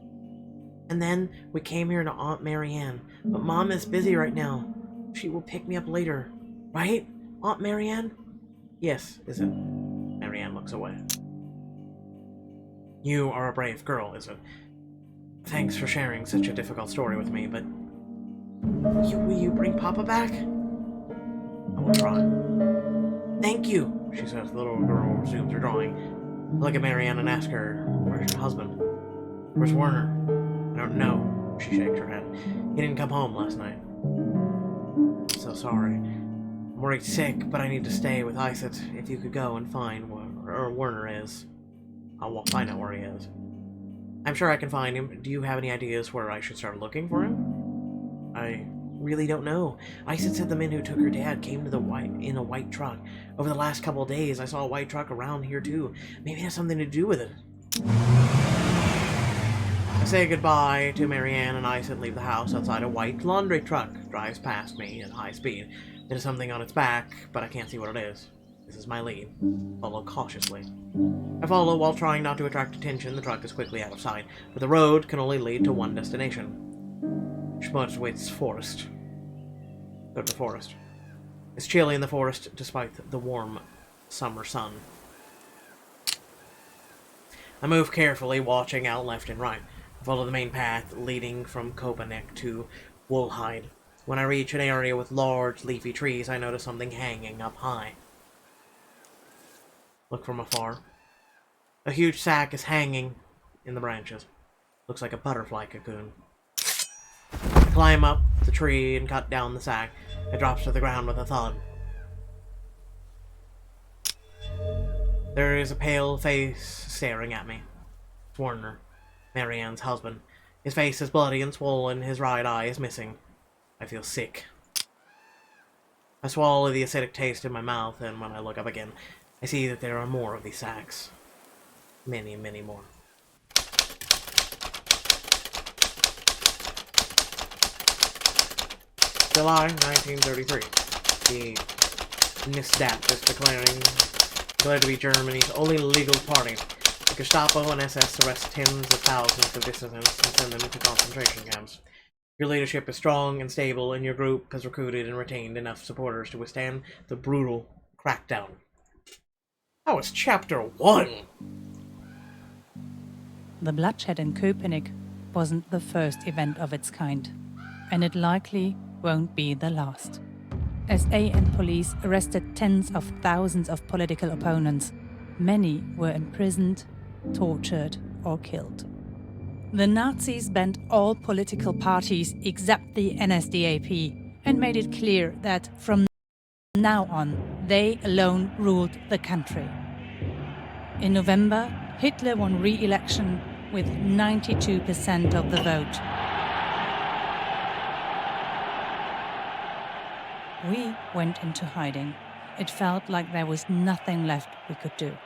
Speaker 1: "And then we came here to Aunt Marianne, but Mom is busy right now. She will pick me up later. Right, Aunt Marianne?" "Yes, is it?" Marianne looks away. "You are a brave girl, is it? Thanks for sharing such a difficult story with me, but will you bring Papa back?" "I will try." "Thank you," she says. The little girl resumes her drawing. I look at Marianne and ask her, "Where's your husband?" "Where's Werner?" "I don't know." She shakes her head. "He didn't come home last night." "So sorry. I'm worried sick, but I need to stay with Iset. If you could go and find where Werner is, I'll find out where he is." "I'm sure I can find him. Do you have any ideas where I should start looking for him?" "I really don't know. Iset said the men who took her dad came to in a white truck. Over the last couple of days, I saw a white truck around here too. Maybe it has something to do with it." I say goodbye to Marianne and Iset leave the house outside. A white laundry truck drives past me at high speed. There's something on its back, but I can't see what it is. This is my lead. Follow cautiously. I follow while trying not to attract attention. The truck is quickly out of sight, but the road can only lead to one destination. Schmutzwitz Forest. Go to the forest. It's chilly in the forest despite the warm summer sun. I move carefully, watching out left and right. I follow the main path leading from Copenhagen to Woolhide. When I reach an area with large leafy trees, I notice something hanging up high. Look from afar. A huge sack is hanging in the branches. Looks like a butterfly cocoon. I climb up the tree and cut down the sack. It drops to the ground with a thud. There is a pale face staring at me. It's Werner, Marianne's husband. His face is bloody and swollen, his right eye is missing. I feel sick. I swallow the acidic taste in my mouth, and when I look up again, I see that there are more of these sacks. Many, many more. July 1933. The Misdat is declared to be Germany's only legal party. The Gestapo and SS arrest tens of thousands of dissidents and send them into concentration camps. Your leadership is strong and stable, and your group has recruited and retained enough supporters to withstand the brutal crackdown. That was Chapter 1!
Speaker 3: The bloodshed in Köpenick wasn't the first event of its kind, and it likely won't be the last. SA and police arrested tens of thousands of political opponents. Many were imprisoned, tortured, or killed. The Nazis banned all political parties except the NSDAP and made it clear that from now on, they alone ruled the country. In November, Hitler won re-election with 92% of the vote. We went into hiding. It felt like there was nothing left we could do.